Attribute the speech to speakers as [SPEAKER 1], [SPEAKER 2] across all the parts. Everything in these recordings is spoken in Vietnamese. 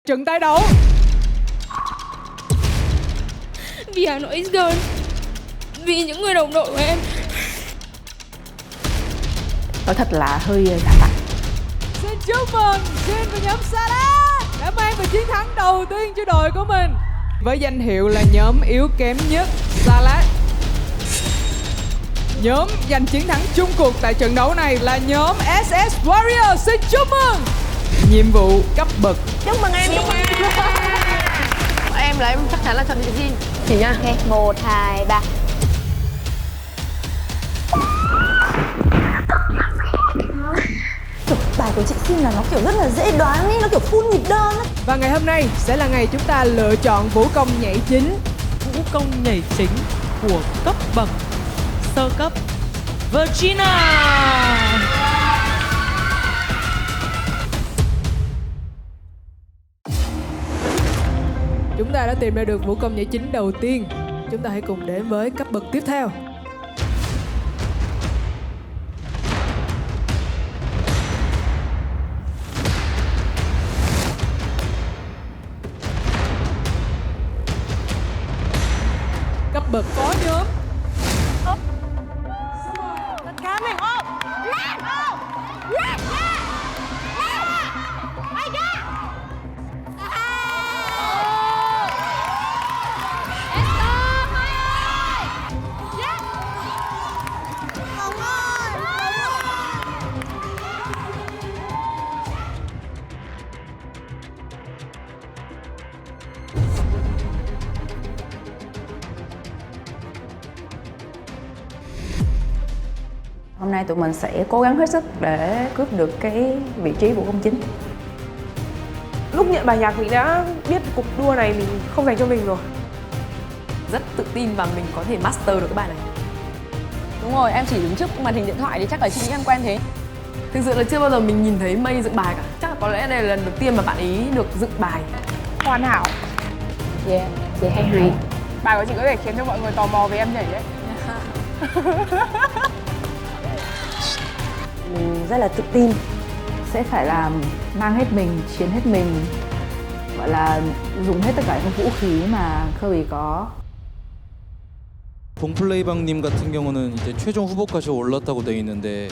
[SPEAKER 1] Trận tái đấu.
[SPEAKER 2] Vì Hà Nội is girl. Vì những người đồng đội của em.
[SPEAKER 3] Nói thật là hơi giả tặng.
[SPEAKER 1] Xin chúc mừng Jin và nhóm Salad đã mang về chiến thắng đầu tiên cho đội của mình. Với danh hiệu là nhóm yếu kém nhất, Salad. Nhóm giành chiến thắng chung cuộc tại trận đấu này là nhóm SS Warrior. Xin chúc mừng. Nhiệm vụ cấp bậc.
[SPEAKER 3] Chúc mừng em, chúc mừng em là em chắc chắn là chọn chị Jin. Chị nha.
[SPEAKER 4] Ok, 1, 2, 3.
[SPEAKER 5] Kiểu bài của chị Xin là nó kiểu rất là dễ đoán ấy, nó kiểu full nhịp đơn ấy.
[SPEAKER 1] Và ngày hôm nay sẽ là ngày chúng ta lựa chọn vũ công nhảy chính.
[SPEAKER 6] Vũ công nhảy chính của cấp bậc sơ cấp Virginia.
[SPEAKER 1] Chúng ta đã tìm ra được vũ công nhảy chính đầu tiên. Chúng ta hãy cùng đến với cấp bậc tiếp theo. Cấp bậc phó nhóm.
[SPEAKER 5] Tất cả mình ôm. Lên ôm. Lên ra. Lên ra. Ai ra.
[SPEAKER 3] Hôm nay tụi mình sẽ cố gắng hết sức để cướp được cái vị trí vũ công chính.
[SPEAKER 7] Lúc nhận bài nhạc mình đã biết cuộc đua này mình không dành cho mình rồi.
[SPEAKER 8] Rất tự tin và mình có thể master được cái bài này.
[SPEAKER 3] Đúng rồi, em chỉ đứng trước màn hình điện thoại thì chắc là chị nghĩ em quen thế.
[SPEAKER 8] Thực sự là chưa bao giờ mình nhìn thấy Mây dựng bài cả. Chắc là có lẽ đây là lần đầu tiên mà bạn ý được dựng bài.
[SPEAKER 7] Hoàn hảo.
[SPEAKER 3] Yeah, chị hay.
[SPEAKER 7] Bài của chị có thể khiến cho mọi người tò mò về em nhảy đấy.
[SPEAKER 5] Mình rất là tự tin.
[SPEAKER 3] Sẽ phải là mang hết mình, chiến hết mình, gọi là dùng hết tất cả những vũ khí mà Kirby có.
[SPEAKER 9] 봉플레이방님 같은 경우는 이제 최종 후보까지 올랐다고 돼 있는데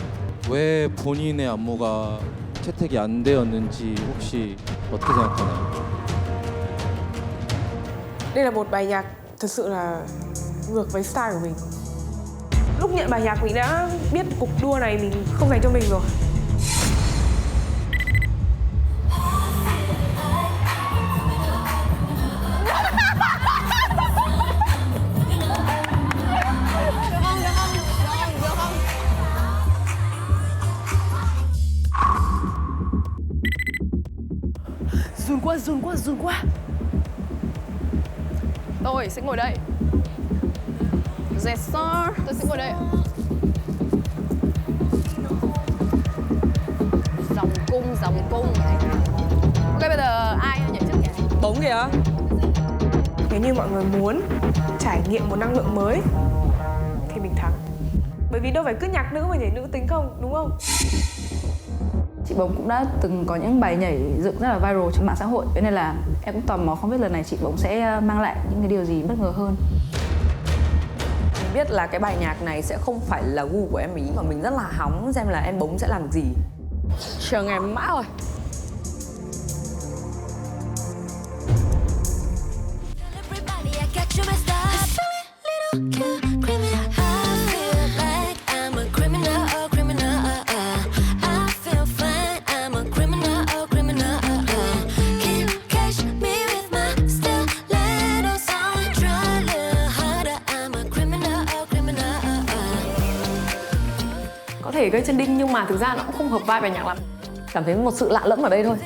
[SPEAKER 9] 왜 본인의 안무가 채택이 안 되었는지 혹시 어떻게 생각하나요?
[SPEAKER 7] Đây là một bài nhạc thật sự là ngược với style của mình. Lúc nhận bài nhạc mình đã biết cuộc đua này mình không dành cho mình rồi.
[SPEAKER 8] Run quá. Tôi sẽ ngồi đây. Yes sir. Tôi sẽ ngồi đây. Dòng cung. Ok, bây giờ ai nhảy trước nhỉ?
[SPEAKER 6] Bóng kìa.
[SPEAKER 7] Nếu như mọi người muốn trải nghiệm một năng lượng mới thì mình thắng. Bởi vì đâu phải cứ nhạc nữ mà nhảy nữ tính không, đúng không?
[SPEAKER 3] Chị Bống cũng đã từng có những bài nhảy dựng rất là viral trên mạng xã hội. Thế nên là em cũng tò mò không biết lần này chị Bống sẽ mang lại những cái điều gì bất ngờ hơn.
[SPEAKER 8] Mình biết là cái bài nhạc này sẽ không phải là gu của em ý, mà mình rất là hóng xem là em Bống sẽ làm được gì. Chờ ngày mãi rồi. Có thể gây chân đinh nhưng mà thực ra nó cũng không hợp vai bài nhạc lắm. Cảm thấy một sự lạ lẫm ở đây thôi.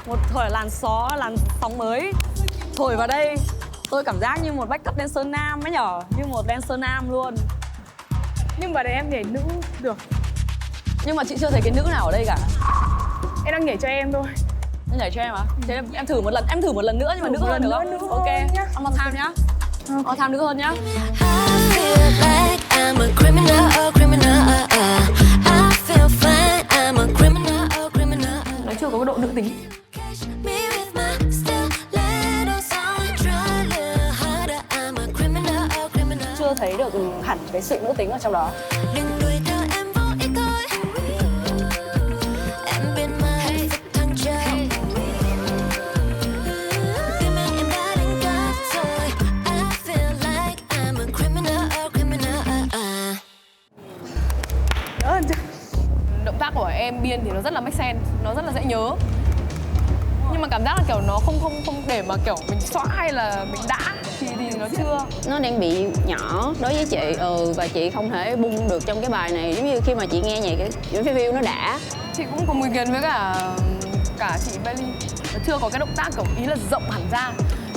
[SPEAKER 6] Một thổi làn sóng mới thổi vào đây. Tôi cảm giác như một backup dancer nam ấy nhở, như một dancer nam luôn.
[SPEAKER 7] Nhưng mà để em nhảy nữ được.
[SPEAKER 6] Nhưng mà chị chưa thấy cái nữ nào ở đây cả.
[SPEAKER 7] Em đang nhảy cho em thôi.
[SPEAKER 6] Em nhảy cho em á? Thế em thử một lần nữa nhưng mà nữ hơn được không? Ok, one more time nhá. One more time nữ hơn nhá.
[SPEAKER 3] Nó chưa có cái độ nữ tính.
[SPEAKER 6] Chưa thấy được hẳn cái sự nữ tính ở trong đó.
[SPEAKER 7] Động tác của em Biên thì nó rất là make sense, nó rất là dễ nhớ. Nhưng mà cảm giác là kiểu nó không để mà kiểu mình xóa hay là mình đã thì nó chưa.
[SPEAKER 4] Nó đang bị nhỏ đối với chị, và chị không thể bung được trong cái bài này. Giống như khi mà chị nghe nhạc cái feel nó đã.
[SPEAKER 7] Chị cũng có ý kiến với cả chị Bailey. Nó chưa có cái động tác kiểu ý là rộng hẳn ra.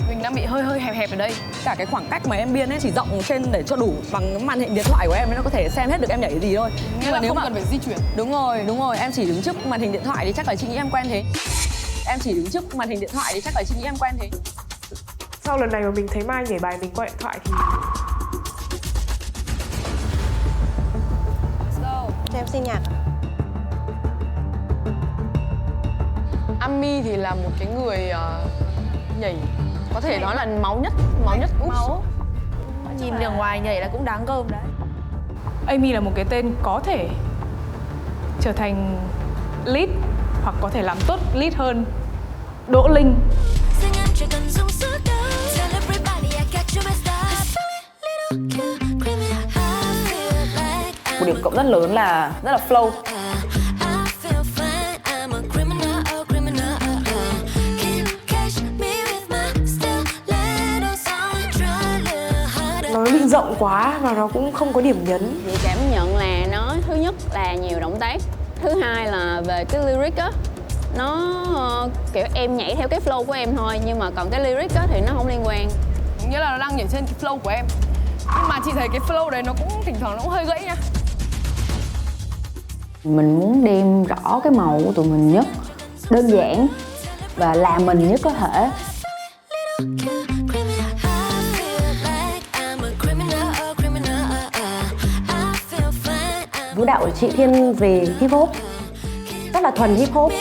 [SPEAKER 7] Mình đang bị hơi hẹp ở đây.
[SPEAKER 6] Cả cái khoảng cách mà em Biên ấy chỉ rộng trên để cho đủ bằng cái màn hình điện thoại của em ấy, nó có thể xem hết được em nhảy cái gì thôi.
[SPEAKER 7] Nhưng mà nếu không cần phải di chuyển.
[SPEAKER 6] Đúng rồi, em chỉ đứng trước màn hình điện thoại thì chắc là chị nghĩ em quen thế.
[SPEAKER 7] Sau lần này mà mình thấy Mai nhảy bài mình qua điện thoại thì
[SPEAKER 5] Cho em xin nhạc.
[SPEAKER 7] Ami thì là một cái người nhảy có thể nói là máu nhất. Máu.
[SPEAKER 5] Nhìn đường ngoài nhảy là cũng đáng gờm đấy.
[SPEAKER 7] Amy là một cái tên có thể trở thành lead hoặc có thể làm tốt lead hơn Đỗ Linh.
[SPEAKER 3] Một điểm cộng rất lớn là rất là flow.
[SPEAKER 7] Nó bị rộng quá và nó cũng không có điểm nhấn.
[SPEAKER 4] Chị cảm nhận là nó thứ nhất là nhiều động tác, thứ hai là về cái lyric á, nó kiểu em nhảy theo cái flow của em thôi, nhưng mà còn cái lyric á thì nó không liên quan.
[SPEAKER 7] Nghĩa là nó đang nhảy trên cái flow của em. Nhưng mà chị thấy cái flow đấy nó cũng thỉnh thoảng nó cũng hơi gãy nha.
[SPEAKER 3] Mình muốn đem rõ cái màu của tụi mình nhất, đơn giản và làm mình nhất có thể.
[SPEAKER 5] Vũ đạo của chị thiên về hip hop, rất là thuần hip hop.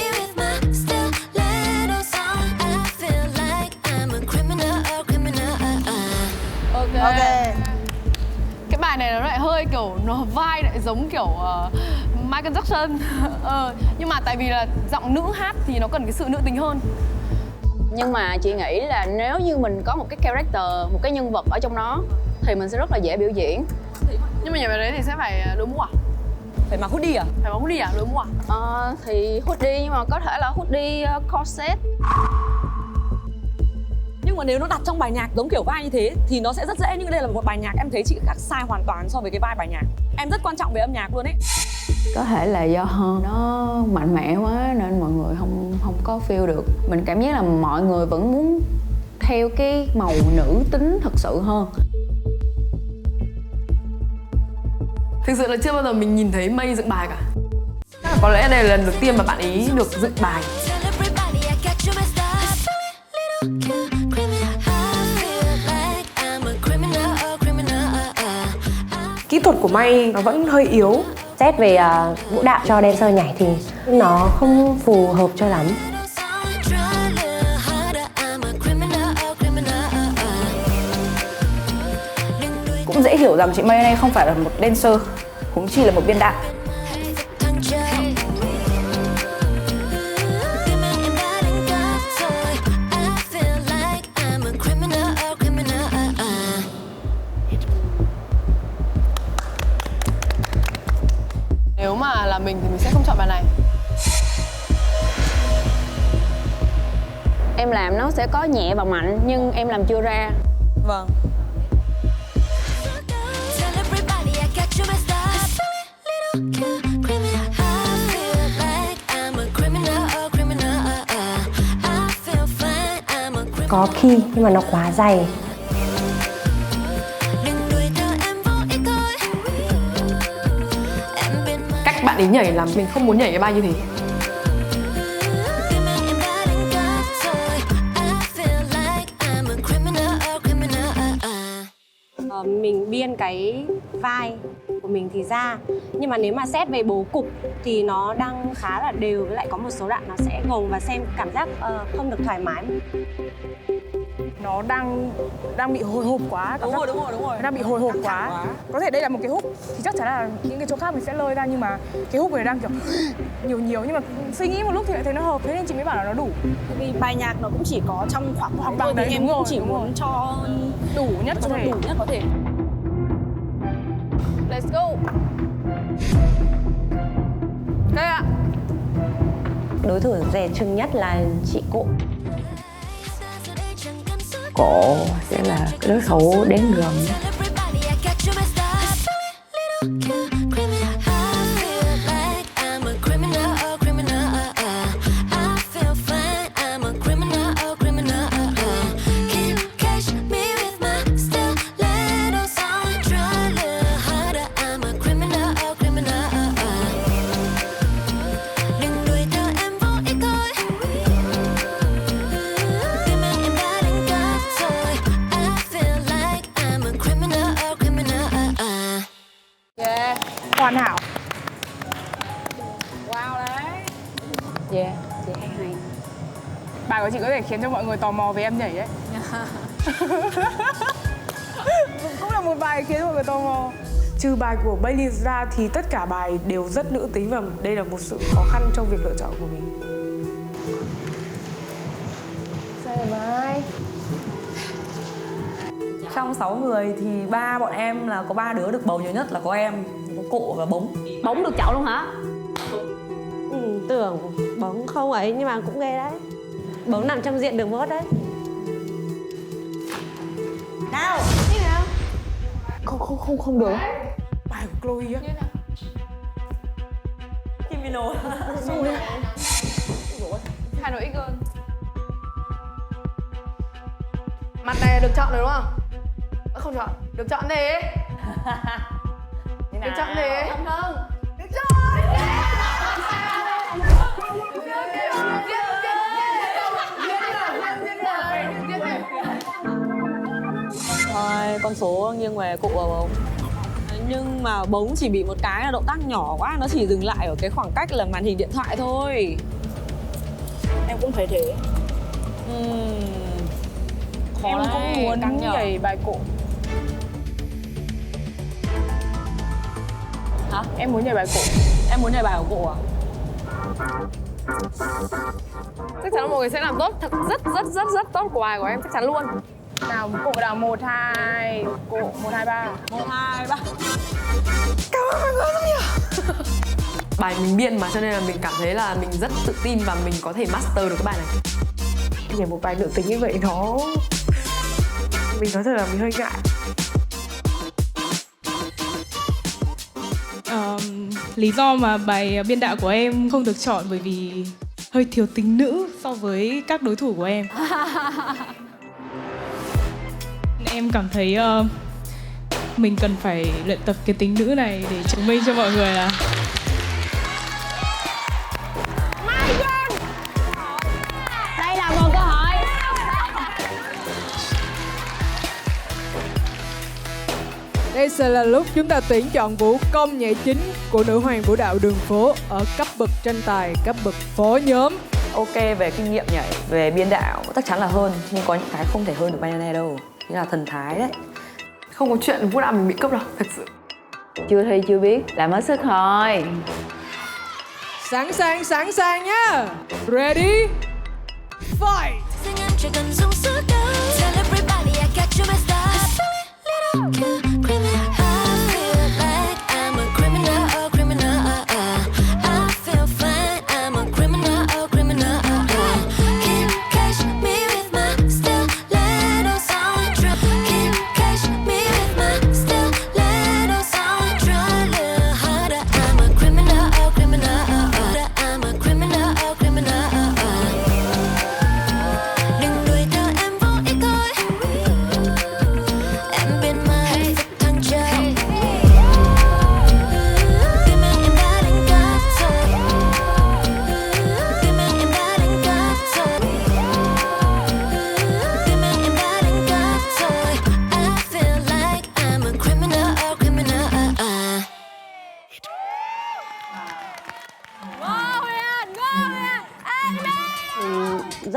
[SPEAKER 7] Ok. Cái bài này nó lại hơi kiểu nó vai lại giống kiểu Michael Jackson. Nhưng mà tại vì là giọng nữ hát thì nó cần cái sự nữ tính hơn.
[SPEAKER 4] Nhưng mà chị nghĩ là nếu như mình có một cái character, một cái nhân vật ở trong đó thì mình sẽ rất là dễ biểu diễn.
[SPEAKER 7] Nhưng mà nhảy vào đấy thì sẽ phải đội mũ à?
[SPEAKER 6] Phải mặc hoodie à?
[SPEAKER 7] Phải mặc hoodie à? Đội mũ à?
[SPEAKER 4] Thì hoodie, nhưng mà có thể là hoodie corset.
[SPEAKER 6] Nhưng mà nếu nó đặt trong bài nhạc giống kiểu vai như thế thì nó sẽ rất dễ, nhưng đây là một bài nhạc em thấy chị khác sai hoàn toàn so với cái vai bài nhạc. Em rất quan trọng về âm nhạc luôn ấy.
[SPEAKER 3] Có thể là do nó mạnh mẽ quá nên mọi người không có feel được. Mình cảm giác là mọi người vẫn muốn theo cái màu nữ tính thật sự hơn.
[SPEAKER 7] Thực sự là chưa bao giờ mình nhìn thấy Mây dựng bài cả. Chắc là có lẽ đây là lần đầu tiên mà bạn ý được dựng bài.
[SPEAKER 10] Kỹ thuật của May nó vẫn hơi yếu.
[SPEAKER 5] Xét về vũ đạo cho dancer nhảy thì nó không phù hợp cho lắm.
[SPEAKER 3] Cũng dễ hiểu rằng chị May này không phải là một dancer, huống chi là một biên đạo.
[SPEAKER 7] Nếu mà là mình thì mình sẽ không chọn bài này.
[SPEAKER 4] Em làm nó sẽ có nhẹ và mạnh nhưng em làm chưa ra.
[SPEAKER 6] Vâng.
[SPEAKER 5] Có khi nhưng mà nó quá dày.
[SPEAKER 7] Cách bạn
[SPEAKER 10] ấy nhảy làm mình không muốn nhảy cái bài như thế.
[SPEAKER 5] Mình biên cái vai của mình thì ra, nhưng mà nếu mà xét về bố cục thì nó đang khá là đều, với lại có một số đoạn nó sẽ gồng và xem cảm giác không được thoải mái.
[SPEAKER 10] Nó đang bị hồi hộp quá.
[SPEAKER 6] Đúng rồi.
[SPEAKER 10] Đang bị hồi hộp quá. Có thể đây là một cái hook thì chắc chắn là những cái chỗ khác mình sẽ lơi ra, nhưng mà cái hook này đang kiểu nhiều nhưng mà suy nghĩ một lúc thì lại thấy nó hợp, thế nên chị mới bảo là nó đủ.
[SPEAKER 5] Vì bài nhạc nó cũng chỉ có trong khoảng
[SPEAKER 10] Hoặc
[SPEAKER 5] thôi
[SPEAKER 10] bằng
[SPEAKER 5] thì
[SPEAKER 10] đấy,
[SPEAKER 5] em
[SPEAKER 10] đúng
[SPEAKER 5] cũng
[SPEAKER 10] rồi,
[SPEAKER 5] chỉ
[SPEAKER 10] đúng
[SPEAKER 5] muốn
[SPEAKER 10] rồi.
[SPEAKER 5] cho
[SPEAKER 10] Đủ nhất có thể.
[SPEAKER 5] đủ nhất có thể.
[SPEAKER 7] Let's go. Đây ạ.
[SPEAKER 5] Đối thủ dè chừng nhất là chị Cộ.
[SPEAKER 3] Cổ sẽ là cái đối thủ đến gần.
[SPEAKER 10] Hoàn hảo.
[SPEAKER 4] Yeah, chị hay.
[SPEAKER 10] Bài của chị có thể khiến cho mọi người tò mò về em nhảy đấy. Cũng là một bài khiến mọi người tò mò. Trừ bài của Bailey ra thì tất cả bài đều rất nữ tính và đây là một sự khó khăn trong việc lựa chọn của mình.
[SPEAKER 8] Trong 6 người thì bọn em là có 3 đứa được bầu nhiều nhất là có em, có Cộ và Bống.
[SPEAKER 4] Bóng được chọn luôn hả?
[SPEAKER 5] Tưởng bóng không ấy nhưng mà cũng ghê đấy. Bóng nằm trong diện đường vote đấy.
[SPEAKER 8] Nào!
[SPEAKER 10] Không được. Bài của Chloe á.
[SPEAKER 8] Kimino.
[SPEAKER 7] Hà Nội ít hơn. Mặt này được chọn rồi đúng không? Không chọn, được chọn đi. Được chọn đi. Không. Được chọn.
[SPEAKER 6] Thôi, con số nghiêng về Cụ và Bống. Nhưng mà Bống chỉ bị một cái là động tác nhỏ quá, nó chỉ dừng lại ở cái khoảng cách là màn hình điện thoại thôi.
[SPEAKER 5] Em cũng thấy thế.
[SPEAKER 6] Khó
[SPEAKER 10] Em
[SPEAKER 6] đấy,
[SPEAKER 10] cũng muốn
[SPEAKER 6] căng nhở.
[SPEAKER 10] nhảy bài Cộ.
[SPEAKER 6] Hả?
[SPEAKER 10] Em muốn nhảy bài Cộ.
[SPEAKER 6] Em muốn nhảy bài của Cụ à?
[SPEAKER 7] Chắc chắn là mọi người sẽ làm tốt, thật rất tốt của bài của em, chắc chắn luôn.
[SPEAKER 10] Nào Cộ nào 1, 2, Cộ 1, 2, 3.
[SPEAKER 6] 1, 2, 3.
[SPEAKER 10] Cảm ơn mọi người rất nhiều. Bài mình biên mà cho nên là mình cảm thấy là mình rất tự tin và mình có thể master được cái bài này. Nhảy một bài nữ tính như vậy mình nói thật là mình hơi ngại.
[SPEAKER 11] Lý do mà bài biên đạo của em không được chọn bởi vì hơi thiếu tính nữ so với các đối thủ của em. Em cảm thấy mình cần phải luyện tập cái tính nữ này để chứng minh cho mọi người là
[SPEAKER 4] Đây là một câu hỏi.
[SPEAKER 1] Đây sẽ là lúc chúng ta tuyển chọn vũ công nhảy chính của nữ hoàng vũ đạo đường phố ở cấp bậc tranh tài, cấp bậc phó nhóm.
[SPEAKER 8] Ok, về kinh nghiệm nhảy, về biên đạo chắc chắn là hơn, nhưng có những cái không thể hơn được Bayane đâu. Như là thần thái đấy.
[SPEAKER 10] Không có chuyện vũ đạo mình bị cướp đâu, thật sự.
[SPEAKER 3] Chưa thi chưa biết, làm hết sức thôi.
[SPEAKER 1] Sẵn sàng nhá. Ready? Fight!
[SPEAKER 12] Đừng đuổi theo em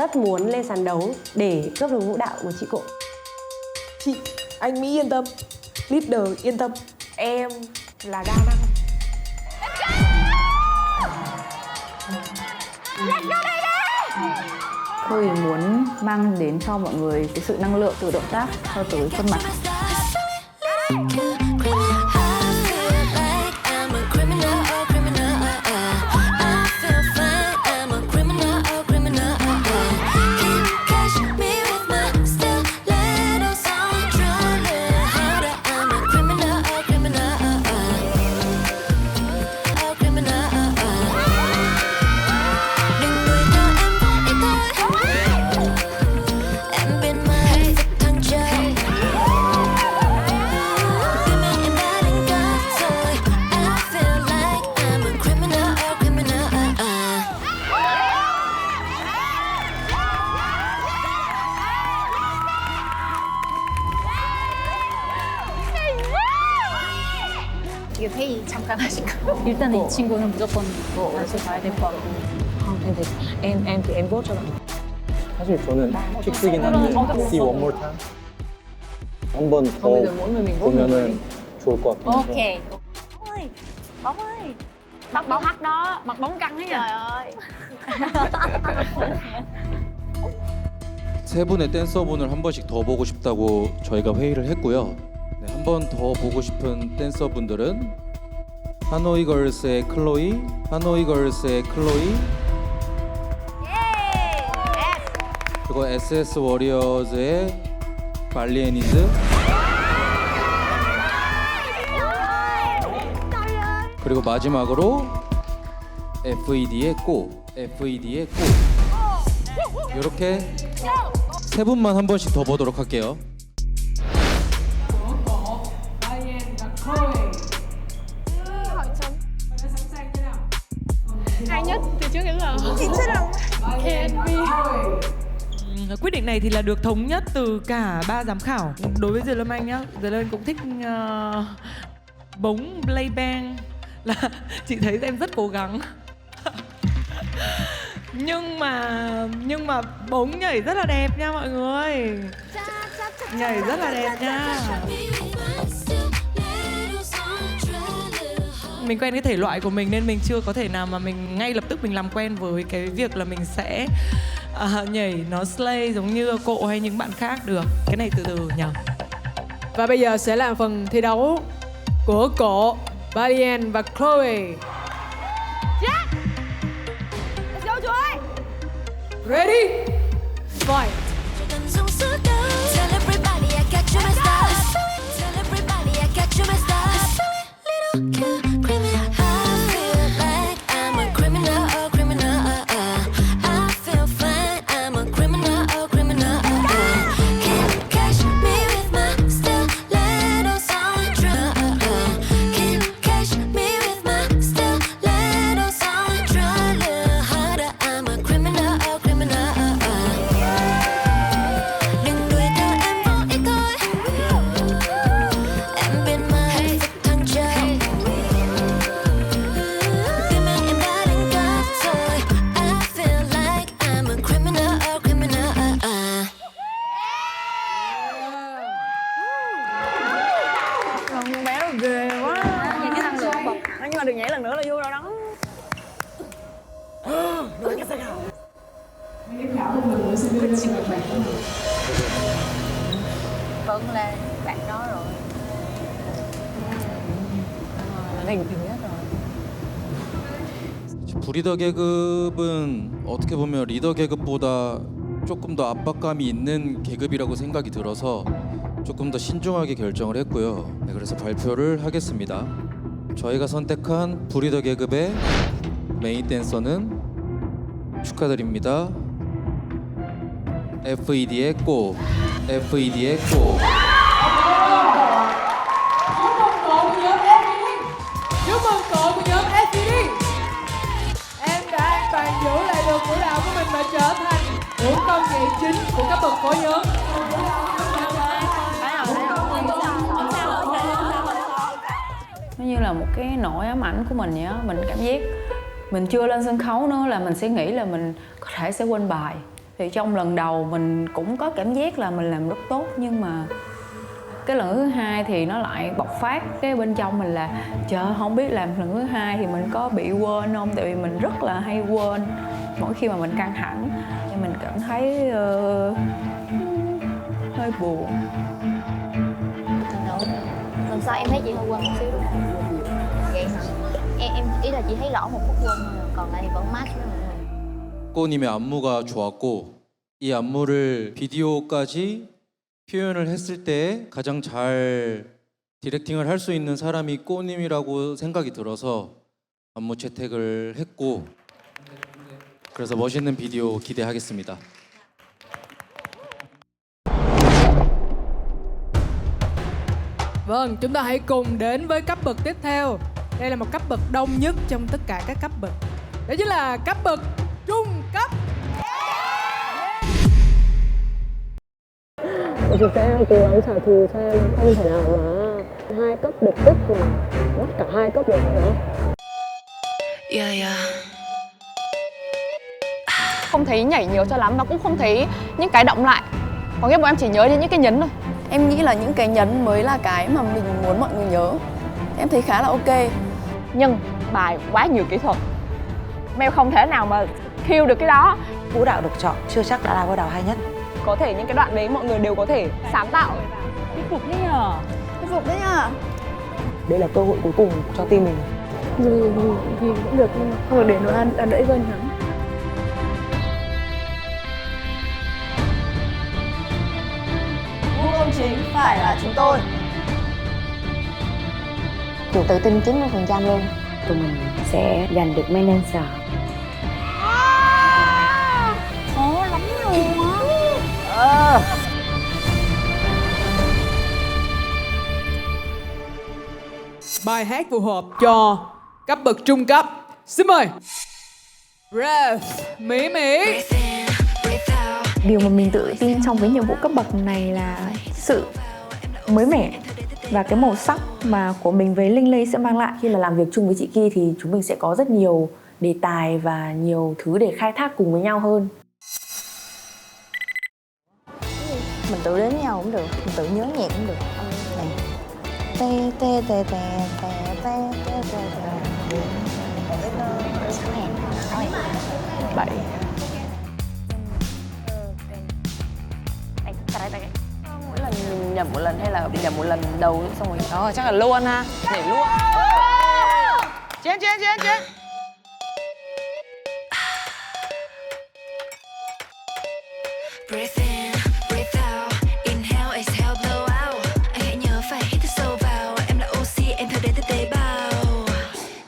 [SPEAKER 5] rất muốn lên sàn đấu để cướp được vũ đạo của chị Cộ.
[SPEAKER 10] Chị, anh Mỹ yên tâm, leader yên tâm, em là đa năng.
[SPEAKER 3] Tôi muốn mang đến cho mọi người cái sự năng lượng từ động tác cho tới khuôn mặt.
[SPEAKER 12] 이게 회의 잠깐 하실까요? 일단은 이 친구는 무조건 가져가야 될 것 같고.
[SPEAKER 6] 근데 em vote cho bạn.
[SPEAKER 13] 사실 저는 픽스긴 한데 see one more time 한 번 더 보면은 좋을 것 같긴 해서
[SPEAKER 12] 오케이. Bóng ơi, bắt bóng hắt đó, mặt bóng căng ấy. Trời ơi.
[SPEAKER 9] 세 분의 댄서분을 한 번씩 더 보고 싶다고 저희가 회의를 했고요. 네, 한 번 더 보고 싶은 댄서분들은 하노이 걸스의 클로이, 하노이 걸스의 클로이, 그리고 SS 워리어즈의 발리애니즈, 그리고 마지막으로 FED의 꼬, FED의 꼬. 이렇게 세 분만 한 번씩 더 보도록 할게요.
[SPEAKER 2] Hay nhất từ trước đến giờ.
[SPEAKER 1] Quyết định này thì là được thống nhất từ cả ba giám khảo. Đối với Diệp Lâm Anh nhá, Diệp Lâm Anh cũng thích bóng Playbank, là chị thấy em rất cố gắng. nhưng mà bóng nhảy rất là đẹp nha mọi người. Nhảy rất là đẹp nha. Mình quen cái thể loại của mình nên mình chưa có thể nào mà mình ngay lập tức mình làm quen với cái việc là mình sẽ nhảy nó slay giống như Cộ hay những bạn khác được. Cái này từ từ nhờ. Và bây giờ sẽ là phần thi đấu của Cộ, Balien và Chloe.
[SPEAKER 2] Let's go chú ơi.
[SPEAKER 1] Ready? Fight.
[SPEAKER 12] Vâng là bạn đó rồi. Thành thứ nhất rồi.
[SPEAKER 9] 브리더 계급은 어떻게 보면 리더 계급보다 조금 더 압박감이 있는 계급이라고 생각이 들어서 조금 더 신중하게 결정을 했고요. 네, 그래서 발표를 하겠습니다. 저희가 선택한 브리더 계급의 메인 댄서는 축하드립니다. FED의 꼬, FED의 꼬.
[SPEAKER 1] Chúc mừng Cộ của nhóm FED. Em đã an toàn giữ lại được vũ đạo của mình và trở thành vũ công nghệ chính của các bậc phối nhóm.
[SPEAKER 3] Nó như là một cái nỗi ám ảnh của mình vậy á. Mình cảm giác mình chưa lên sân khấu nữa là mình sẽ nghĩ là mình có thể sẽ quên bài. Thì trong lần đầu mình cũng có cảm giác là mình làm rất tốt, nhưng mà cái lần thứ hai thì nó lại bộc phát cái bên trong mình là trời, không biết làm lần thứ hai thì mình có bị quên không, tại vì mình rất là hay quên mỗi khi mà mình căng thẳng, thì mình cảm thấy hơi buồn.
[SPEAKER 2] Lần sau em thấy chị hơi quên một xíu đúng không? Vậy hả? Em ý là chị thấy rõ một phút quên thôi, còn lại thì vẫn match với mọi người.
[SPEAKER 9] 꼬님의 안무가 좋았고 이 안무를 비디오까지 표현을 했을 때 가장 잘 디렉팅을 할 수 있는 사람이 꼬님이라고 생각이 들어서 안무 채택을 했고 그래서 멋있는 비디오 기대하겠습니다.
[SPEAKER 1] Vâng, chúng ta hãy cùng đến với cấp bậc tiếp theo. Đây là một cấp bậc đông nhất trong tất cả các cấp bậc. Đó chính là cấp bậc trung cấp.
[SPEAKER 14] Chị sẽ cố gắng trả thù xem không thể nào mà 2 cấp được tích mà mất cả 2 cấp được nữa.
[SPEAKER 7] Không thấy nhảy nhiều cho lắm và cũng không thấy những cái động lại. Có nghĩa bọn em chỉ nhớ đến những cái nhấn thôi.
[SPEAKER 3] Em nghĩ là những cái nhấn mới là cái mà mình muốn mọi người nhớ. Em thấy khá là ok.
[SPEAKER 12] Nhưng bài quá nhiều kỹ thuật, Mel không thể nào mà kill được cái đó.
[SPEAKER 15] Vũ đạo được chọn chưa chắc đã là vũ đạo hay nhất.
[SPEAKER 6] Có thể những cái đoạn đấy mọi người đều có thể sáng tạo.
[SPEAKER 12] Thuyết phục đấy nhờ.
[SPEAKER 3] Thuyết phục đấy nhờ.
[SPEAKER 14] Đây là cơ hội cuối cùng cho team mình.
[SPEAKER 7] Dù thì cũng được, nhưng mà không được để nó ăn đỡ gần lắm.
[SPEAKER 15] Vũ công chính phải là chúng tôi.
[SPEAKER 4] Chị tự tin 90% luôn. Tụi mình sẽ giành được main dancer.
[SPEAKER 12] Khó lắm luôn á.
[SPEAKER 1] Bài hát phù hợp cho cấp bậc trung cấp. Xin mời Ref, Mỹ.
[SPEAKER 16] Điều mà mình tự tin trong cái nhiệm vụ cấp bậc này là sự mới mẻ và cái màu sắc mà của mình với Linh Lê sẽ mang lại.
[SPEAKER 3] Khi mà làm việc chung với chị Ki thì chúng mình sẽ có rất nhiều đề tài và nhiều thứ để khai thác cùng với nhau hơn.
[SPEAKER 15] Mình tự đến nhau cũng được, mình tự nhớ nhạc cũng được. Này. Tê tê tê tê tê tê tê tê tê.
[SPEAKER 16] 7.
[SPEAKER 8] Mỗi lần mình nhầm một lần hay là nhầm một lần đầu xong rồi đó chắc là luôn ha, nhảy luôn. Chiến.
[SPEAKER 17] Breathe in, breathe out, inhale, exhale, blow out. Anh hãy nhớ phải hít thở sâu vào. Em là oxy, em theo đến từ tế bào.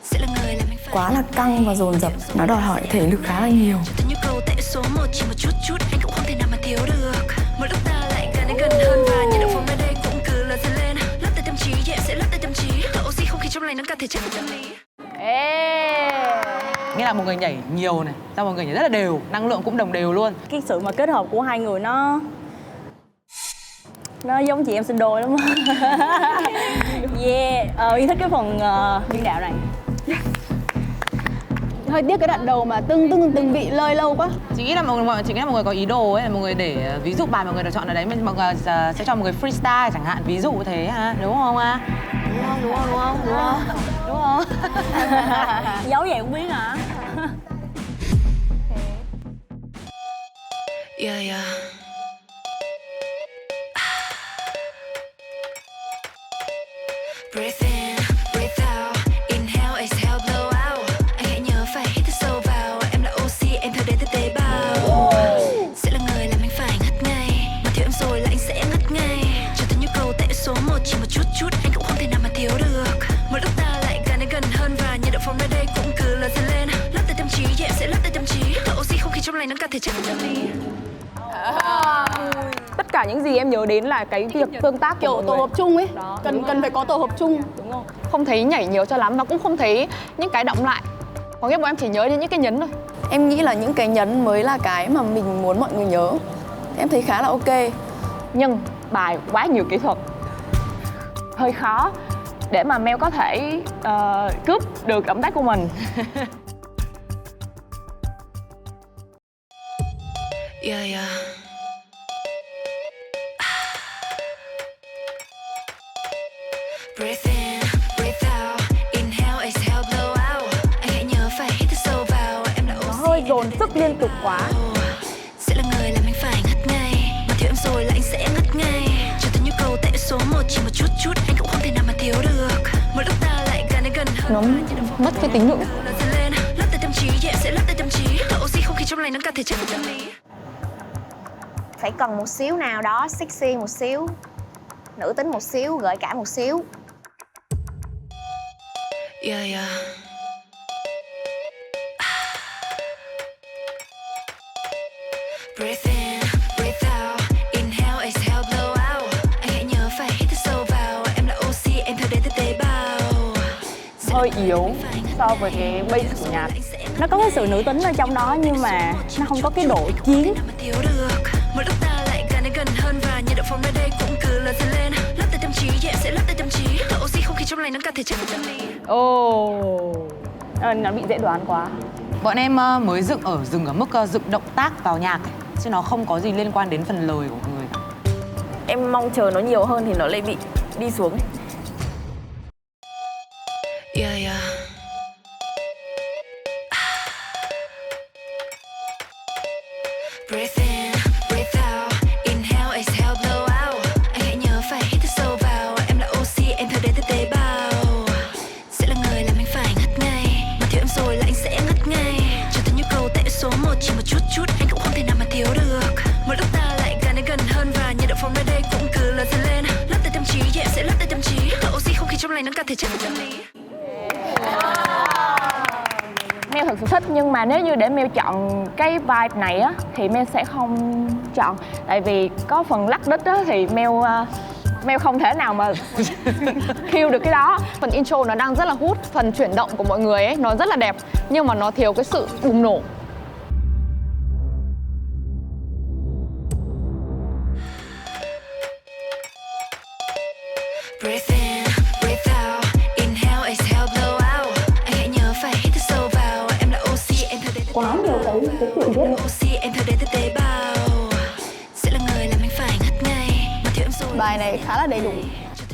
[SPEAKER 17] Sẽ là người làm anh phải
[SPEAKER 16] Quá là căng và dồn dập, nó đòi hỏi thể lực khá là nhiều.
[SPEAKER 17] nhu cầu tại số 1 chỉ một chút, anh cũng không thể nào mà thiếu được. Một lúc ta lại càng đến gần hơn và nhiệt độ phòng nơi đây cũng cứ lớn dần lên. Lấp đầy tâm trí, yeah, em sẽ lấp đầy tâm trí. Thở oxy không khí trong lành nâng cao thể chất và tâm lý.
[SPEAKER 8] Nghĩa là một người nhảy nhiều này, xong một người nhảy rất là đều, năng lượng cũng đồng đều luôn.
[SPEAKER 12] Cái sự mà kết hợp của hai người nó giống chị em sinh đôi lắm. Yeah, Yên thích cái phần biên đạo này.
[SPEAKER 7] Hơi tiếc cái đoạn đầu mà từng bị lơi lâu quá.
[SPEAKER 8] Chị nghĩ là mọi người có ý đồ ấy, mọi người để ví dụ bài mọi người được chọn ở đấy, mọi người sẽ cho một người freestyle chẳng hạn, ví dụ thế ha, đúng không ạ? Đúng không?
[SPEAKER 12] Giấu vậy cũng biết hả?
[SPEAKER 17] Yeah. Breathe in, breathe out, inhale, exhale, blow out. Anh hãy nhớ phải hít thở sâu vào. Em là oxy, em theo đến từ tế bào. Sẽ là người làm anh phải ngất ngây, mà thiếu em rồi là anh sẽ ngất ngay. Cho tới nhu cầu tại số 1 chỉ một chút, anh cũng không thể nào mà thiếu được. Một lúc ta lại càng đến gần hơn và nhiệt độ phòng nơi đây cũng cứ lớn dần lên. Lấp đầy tâm trí, yeah, em sẽ lấp đầy tâm trí. Thở oxy không khí trong lành nâng cao thể chất và tâm lý.
[SPEAKER 5] Tất cả những gì em nhớ đến là cái việc tương tác
[SPEAKER 7] kiểu tổ hợp chung ấy. Cần phải có tổ hợp chung.
[SPEAKER 5] Đúng không?
[SPEAKER 7] Không thấy nhảy nhiều cho lắm và cũng không thấy những cái động lại. Có nghĩa bọn em chỉ nhớ đến những cái nhấn thôi.
[SPEAKER 3] Em nghĩ là những cái nhấn mới là cái mà mình muốn mọi người nhớ. Em thấy khá là ok.
[SPEAKER 12] Nhưng bài quá nhiều kỹ thuật, hơi khó để mà Mel có thể cướp được động tác của mình.
[SPEAKER 17] Yeah, yeah. Breathe in, breathe out. Inhale, exhale, blow out. Anh hãy nhớ phải hít thật sâu vào. Em là
[SPEAKER 5] Nó hơi dồn sức liên tục quá.
[SPEAKER 17] sẽ là người làm anh phải ngất ngây. Mà thiếu em rồi là anh sẽ ngất ngay. Cho tới nhu cầu tại số 1 chỉ một chút chút anh cũng không thể nào mà thiếu được. Một lúc ta lại càng đến gần hơn.
[SPEAKER 3] Nó mất cái tính ngữ.
[SPEAKER 17] Lấp đầy tâm trí, yeah, sẽ lấp đầy tâm trí. Thở oxy không khí trong lành nâng cao thể chất và tâm lý.
[SPEAKER 2] Phải cần một xíu nào đó sexy một xíu, nữ tính một xíu, gợi cảm một xíu.
[SPEAKER 17] Yeah, yeah. Breathe in, breathe out. Inhale, exhale, blow out. Anh hãy nhớ phải hít thật sâu vào. Em là oxy, em theo đến từ tế bào.
[SPEAKER 5] Hơi yếu so với cái base của nhạc. Nó có cái sự nữ tính ở trong đó nhưng mà nó không có cái độ chiến.
[SPEAKER 17] Thiếu được. Một lúc ta lại càng đến gần hơn và nhiệt độ phòng nơi đây cũng cứ lớn dần lên. Lấp đầy tâm trí, yeah, sẽ lấp đầy tâm trí. Thở oxy không khí trong lành nâng cao thể chất và tâm lý.
[SPEAKER 5] Nó bị dễ đoán quá.
[SPEAKER 8] Bọn em mới dừng ở mức dựng động tác vào nhạc ấy, chứ nó không có gì liên quan đến phần lời của người.
[SPEAKER 10] Em mong chờ nó nhiều hơn thì nó lại bị đi xuống.
[SPEAKER 17] Yeah, yeah. Breathe in, breathe out. Inhale, exhale, blow out. Anh hãy nhớ phải hít thật sâu vào. Em là oxy, em theo đến từ tế bào. Sẽ là người làm anh phải ngất ngay. Mà thiếu em rồi là anh sẽ ngất ngay. Cho tới nhu cầu tại số 1 chỉ một chút chút anh cũng không thể nào mà thiếu được. Một lúc ta lại càng đến gần hơn và nhiệt độ phòng nơi đây cũng cứ lớn dần lên. Lấp đầy tâm trí, yeah, sẽ lấp đầy tâm trí. Thở oxy không khí trong lành nâng cao thể chất và tâm lý.
[SPEAKER 12] Mel thực sự thích nhưng mà nếu như để Mel chọn cái vibe này á thì Mel sẽ không chọn, tại vì có phần lắc đích á thì Mel không thể nào mà kill được cái đó.
[SPEAKER 7] Phần intro nó đang rất là hút, phần chuyển động của mọi người ấy nó rất là đẹp nhưng mà nó thiếu cái sự bùng nổ.
[SPEAKER 17] Breathe in, breathe out. Inhale, exhale, blow out. Anh hãy nhớ phải hít thật sâu vào. Em là oxy, em theo đến từ
[SPEAKER 14] Quá nhiều cái tiểu tiết.
[SPEAKER 17] oxy, em theo đến từ tế bào. Sẽ là người làm anh phải ngất ngay. Mà thiếu em rồi.
[SPEAKER 16] Bài này khá là đầy đủ.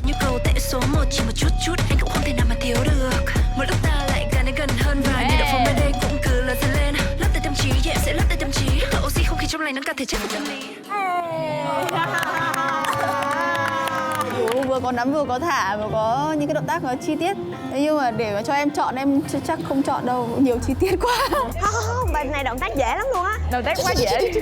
[SPEAKER 17] Nhu cầu tại số 1 chỉ một chút chút anh cũng không thể nào mà thiếu được. Một lúc ta lại càng đến gần hơn và nhiệt độ phòng nơi đây cũng cứ lớn dần lên. Lấp đầy tâm trí, yeah, sẽ lấp đầy tâm trí. Thở oxy không khí trong lành nâng cao thể chất và tâm lý.
[SPEAKER 16] Vừa có nắm vừa có thả, vừa có những cái động tác nó chi tiết. Thế nhưng mà để mà cho em chọn em chắc không chọn đâu, nhiều chi tiết quá.
[SPEAKER 2] Không, bài này động tác dễ lắm luôn á.
[SPEAKER 7] Động tác quá dễ.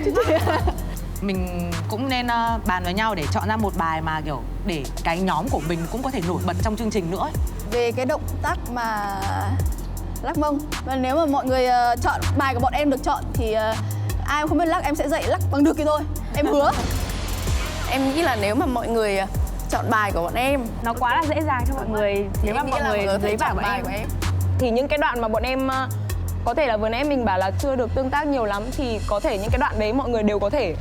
[SPEAKER 8] Mình cũng nên bàn với nhau để chọn ra một bài mà kiểu để cái nhóm của mình cũng có thể nổi bật trong chương trình nữa ấy.
[SPEAKER 16] Về cái động tác mà lắc mông, và nếu mà mọi người chọn bài của bọn em được chọn thì ai không biết lắc em sẽ dạy lắc bằng được thì thôi, em hứa. Em nghĩ là nếu mà mọi người chọn bài của bọn em,
[SPEAKER 5] Nó quá là dễ dàng cho mọi người. Nếu mà mọi người lấy bài của em thì những cái đoạn mà bọn em có thể là vừa nãy mình bảo là chưa được tương tác nhiều lắm thì có thể những cái đoạn đấy mọi người đều có thể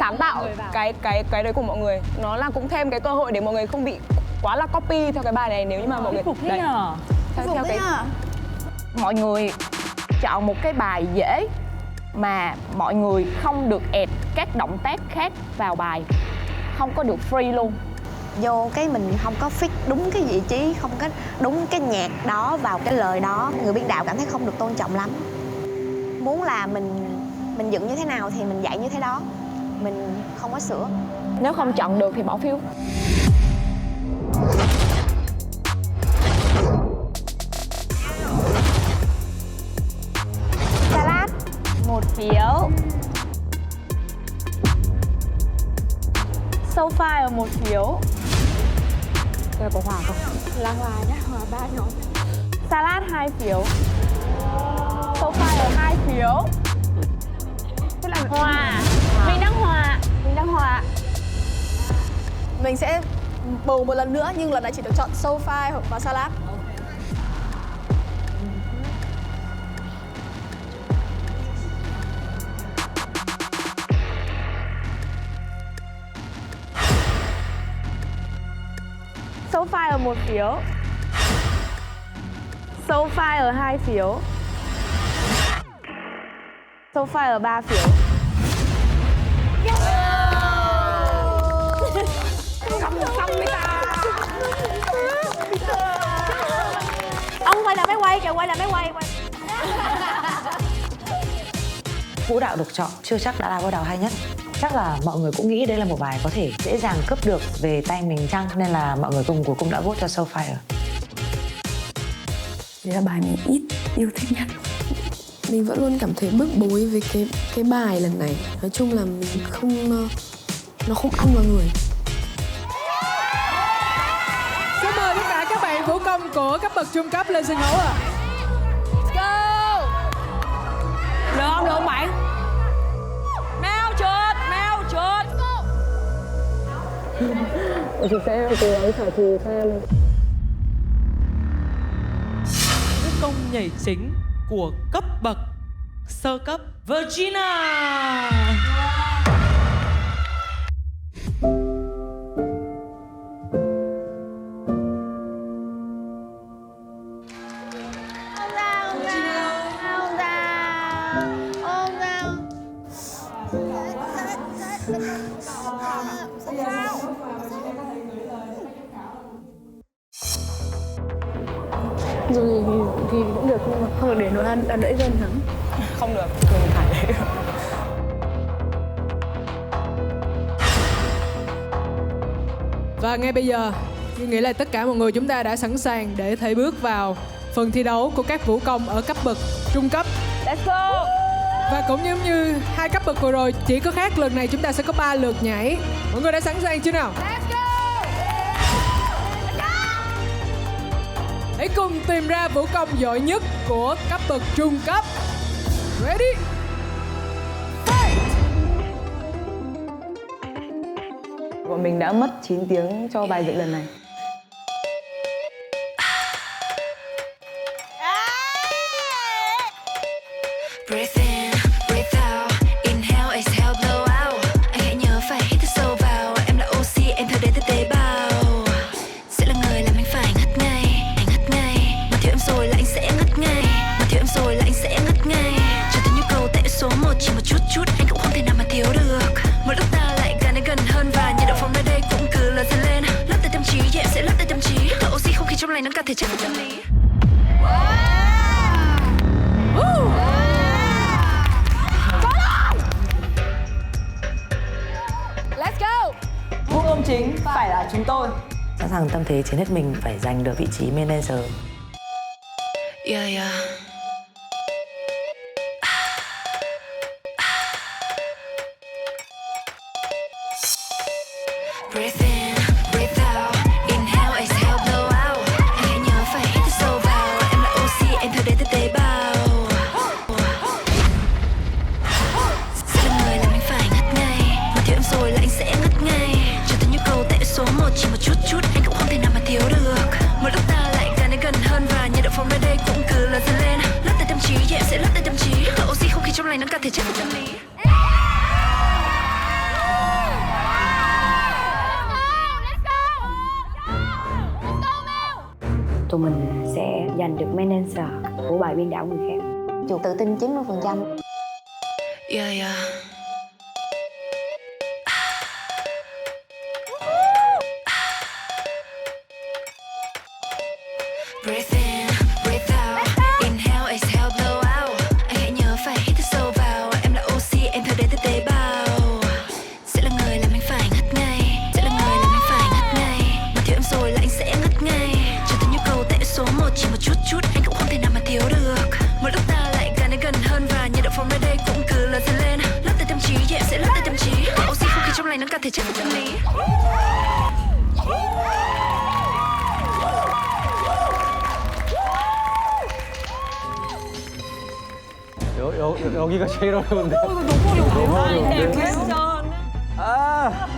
[SPEAKER 5] sáng tạo cái đấy của mọi người. Nó là cũng thêm cái cơ hội để mọi người không bị quá là copy theo cái bài này nếu như mà mọi người đấy. Theo cái
[SPEAKER 12] Mọi người chọn một cái bài dễ mà mọi người không được add các động tác khác vào bài, không có được free luôn.
[SPEAKER 2] Vô cái mình không có fix đúng cái vị trí, không có đúng cái nhạc đó vào cái lời đó, người biên đạo cảm thấy không được tôn trọng lắm. Muốn là mình dựng như thế nào thì mình dạy như thế đó, mình không có sửa.
[SPEAKER 12] Nếu không chọn được thì bỏ phiếu.
[SPEAKER 2] Salad 1 phiếu.
[SPEAKER 16] Soulfire 1 phiếu.
[SPEAKER 5] Đây có hòa không?
[SPEAKER 16] Là hòa nhá, hòa 3 nhóm. Salad 2 phiếu. Soulfire 2 phiếu. Thế là hòa. Mình đang hòa. Mình sẽ bầu một lần nữa nhưng lần này chỉ được chọn Soulfire và Salad. Soulfire 1 phiếu. Soulfire 2 phiếu. Soulfire 3 phiếu.
[SPEAKER 15] Ông quay là máy quay kìa, quay là máy quay.
[SPEAKER 8] Vũ đạo được chọn chưa chắc đã là vũ đạo hay nhất. Chắc là mọi người cũng nghĩ đây là một bài có thể dễ dàng cướp được về tay mình chăng, nên là mọi người cuối cùng đã vote cho Soulfire.
[SPEAKER 10] Đấy là bài mình ít yêu thích nhất. Mình vẫn luôn cảm thấy bức bối với cái bài lần này. Nói chung là mình nó không ăn vào người.
[SPEAKER 18] Xin mời tất cả các bạn vũ công của cấp bậc trung cấp lên sân khấu ạ.
[SPEAKER 6] Được không bạn? Mèo chuột.
[SPEAKER 14] Chị sẽ cố gắng trả thù xem.
[SPEAKER 1] Vũ công nhảy chính của cấp bậc sơ cấp Virginia.
[SPEAKER 10] Rồi thì cũng được, nhưng mà không được để nó ăn đẩy dân thắng.
[SPEAKER 6] Không được, mình phải để.
[SPEAKER 18] Và ngay bây giờ, tôi nghĩ là tất cả mọi người chúng ta đã sẵn sàng để thể bước vào phần thi đấu của các vũ công ở cấp bậc trung cấp.
[SPEAKER 6] Let's go!
[SPEAKER 18] Và cũng giống như hai cấp bậc vừa rồi, chỉ có khác lần này chúng ta sẽ có 3 lượt nhảy. Mọi người đã sẵn sàng chưa nào? Hãy cùng tìm ra vũ công giỏi nhất của cấp bậc trung cấp. Ready?
[SPEAKER 3] Bọn mình đã mất 9 tiếng cho bài dựng lần này.
[SPEAKER 17] Breathe in, breathe out, inhale, exhale, blow out. Anh hãy nhớ phải hít thở sâu vào. Em là oxy, em theo đến từ tế bào. Sẽ là người làm anh phải ngất ngay, anh ngất ngay. Mà thiếu em rồi là anh sẽ ngất ngay, mà thiếu em rồi là anh sẽ ngất ngay. Cho tới nhu cầu tại số 1 chỉ một chút chút, anh cũng không thể nào mà thiếu được. Một lúc ta lại càng đến gần hơn và nhiệt độ phòng nơi đây cũng cứ lớn dần lên. Lấp đầy tâm trí, yeah, em sẽ lấp đầy tâm trí. Thở oxy không khí trong lành nâng cao thể chất và tâm lý.
[SPEAKER 6] Let's go!
[SPEAKER 8] Vũ công chính phải là chúng tôi. Sẵn sàng tâm thế chiến hết mình phải giành được vị trí manager.
[SPEAKER 17] Yeah, yeah. Breathe in, breathe out, inhale, exhale, blow out. Anh hãy nhớ phải hít thở sâu vào. Em là oxy, em theo đến từ tế bào. Sẽ là người làm anh phải ngất ngay, mà thiếu em rồi là anh sẽ ngất ngay. Cho tới nhu cầu tại số 1 chỉ một chút chút, anh cũng không thể nào mà thiếu được. Một lúc ta lại càng đến gần hơn và nhiệt độ phòng nơi đây cũng cứ lớn dần lên. Lấp đầy tâm trí, yeah, em sẽ lấp đầy tâm trí. Thở oxy không khí trong lành nâng cao thể chất và tâm lý.
[SPEAKER 3] Tụi mình sẽ giành được manager của bài biên đạo người khác.
[SPEAKER 2] Chủ tự tin 90%.
[SPEAKER 17] Yeah, yeah. Breathe in, breathe out, inhale, exhale, blow out. Anh hãy nhớ phải hít thở sâu vào. Em là oxy, em theo đến từ tế bào. Sẽ là người làm anh phải ngất ngay, sẽ là người làm anh phải ngất ngay. Mà thiếu em rồi là anh sẽ ngất ngay. Cho tới nhu cầu tại số 1 chỉ một chút chút, anh cũng không thể nào mà thiếu được. Một lúc ta lại càng đến gần hơn và nhiệt độ phòng nơi đây cũng cứ lớn dần lên. Lấp đầy tâm trí, yeah, em sẽ lấp đầy tâm trí. Thở oxy không khí trong lành nâng cao thể chất và tâm lý.
[SPEAKER 13] 여기가 제일 어려운데.
[SPEAKER 6] 너무 어려운데.
[SPEAKER 13] 아.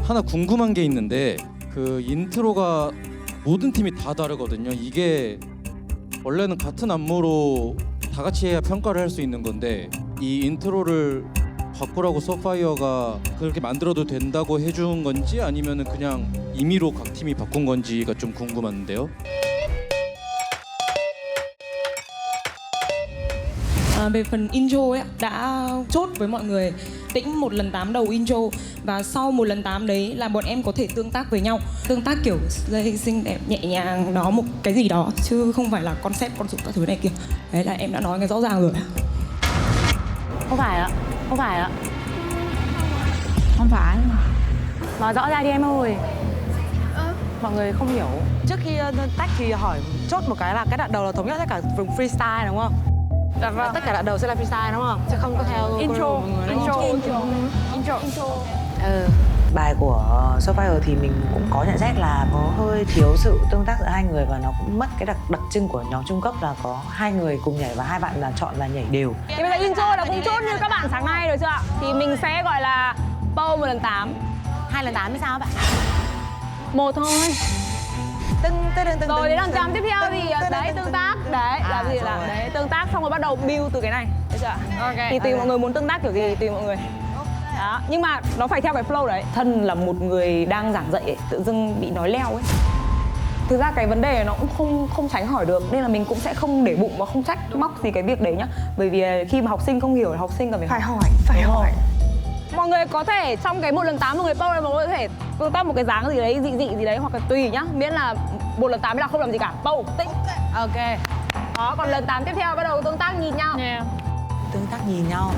[SPEAKER 9] 하나 궁금한 게 있는데 그 인트로가 모든 팀이 다 다르거든요. 이게 원래는 같은 안무로 다 같이 해야 평가를 할 수 있는 건데 이 인트로를 바꾸라고 소파이어가 그렇게 만들어도 된다고 해준 건지 아니면은 그냥 임의로 각 팀이 바꾼 건지가 좀 궁금한데요.
[SPEAKER 11] Về phần intro ấy, đã chốt với mọi người Tĩnh 1 lần 8 đầu intro. Và sau 1 lần 8 đấy là bọn em có thể tương tác với nhau. Tương tác kiểu xinh đẹp, nhẹ nhàng, đó, một cái gì đó. Chứ không phải là concept, con số các thứ này kia. Đấy là em đã nói cái rõ ràng rồi.
[SPEAKER 8] Không phải ạ, không phải ạ.
[SPEAKER 3] Không phải.
[SPEAKER 8] Nói rõ ra đi em ơi. Mọi người không hiểu. Trước khi tách thì hỏi chốt một cái là cái đoạn đầu là thống nhất tất cả vùng freestyle đúng không? Dạ vâng. Tất cả đoạn đầu sẽ là freestyle đúng không? Chứ không có theo
[SPEAKER 5] Intro.
[SPEAKER 8] Bài của Survivor thì mình cũng có nhận xét là có hơi thiếu sự tương tác giữa hai người và nó cũng mất cái đặc trưng của nhóm trung cấp là có 2 người cùng nhảy và 2 bạn là chọn là nhảy đều.
[SPEAKER 5] Thì bây giờ intro là cũng chốt như các bạn sáng nay rồi chưa ạ? Thì mình sẽ gọi là Pow 1 lần 8.
[SPEAKER 8] 2 lần 8 thì sao bạn?
[SPEAKER 5] 1 thôi. Rồi đến lần 8 tiếp theo thì đấy tương tác. Đấy, làm gì là đấy tương tác xong rồi bắt đầu build từ cái này. Được chưa ạ? Thì tùy mọi người muốn tương tác kiểu gì thì tùy mọi người. Đó, nhưng mà nó phải theo cái flow đấy. Thân là một người đang giảng dạy ấy, tự dưng bị nói leo ấy. Thực ra cái vấn đề nó cũng không tránh khỏi được nên là mình cũng sẽ không để bụng và không trách móc gì cái việc đấy nhá. Bởi vì khi mà học sinh không hiểu là học sinh cần phải hỏi. Mọi người có thể trong cái 1 lần 8 mọi người pow này mọi người có thể tương tác một cái dáng gì đấy, dị gì đấy hoặc là tùy nhá. Miễn là 1 lần 8 là không làm gì cả. Pow, tĩnh. Ok. Đó, còn lần 8 tiếp theo bắt đầu tương tác nhìn nhau.
[SPEAKER 8] Tương tác nhìn nhau.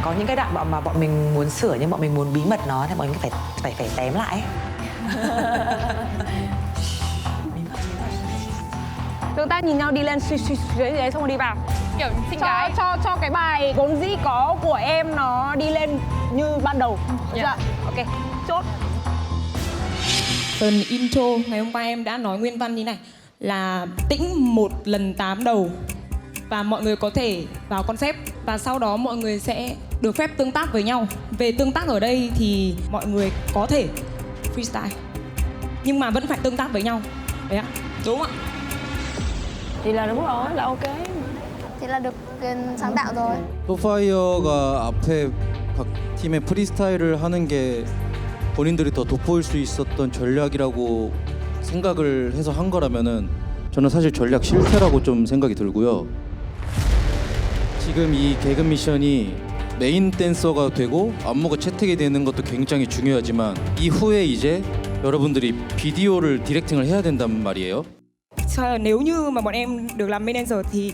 [SPEAKER 8] Có những cái đoạn mà bọn mình muốn sửa nhưng bọn mình muốn bí mật nó thì bọn mình phải tém lại.
[SPEAKER 5] Tương tác nhìn nhau đi lên suy đấy xong rồi đi vào.
[SPEAKER 7] Kiểu xinh gái.
[SPEAKER 5] Cho cái bài vốn dĩ có của em nó đi lên như ban đầu. Dạ. Ok. Chốt.
[SPEAKER 11] Phần intro ngày hôm qua em đã nói nguyên văn như này là Tĩnh 1 lần 8 đầu và mọi người có thể vào concept và sau đó mọi người sẽ được phép tương tác với nhau. Về tương tác ở đây thì mọi người có thể freestyle nhưng mà vẫn phải tương tác với nhau. Đấy ạ. Đúng không ạ?
[SPEAKER 5] Thì là đúng rồi, là ok.
[SPEAKER 2] Thì là được sáng tạo rồi.
[SPEAKER 9] 소파이어가 앞에 각 팀의 프리스타일을 하는 게 본인들이 더 돋보일 수 있었던 전략이라고 생각을 해서 한 거라면은 저는 사실 전략 실패라고 좀 생각이 들고요. 지금 이 개그 미션이 메인 댄서가 되고 안무가 채택이 되는 것도 굉장히 중요하지만 이후에 이제 여러분들이 비디오를 디렉팅을 해야 된단 말이에요.
[SPEAKER 11] Nếu như mà bọn em được làm main dancer thì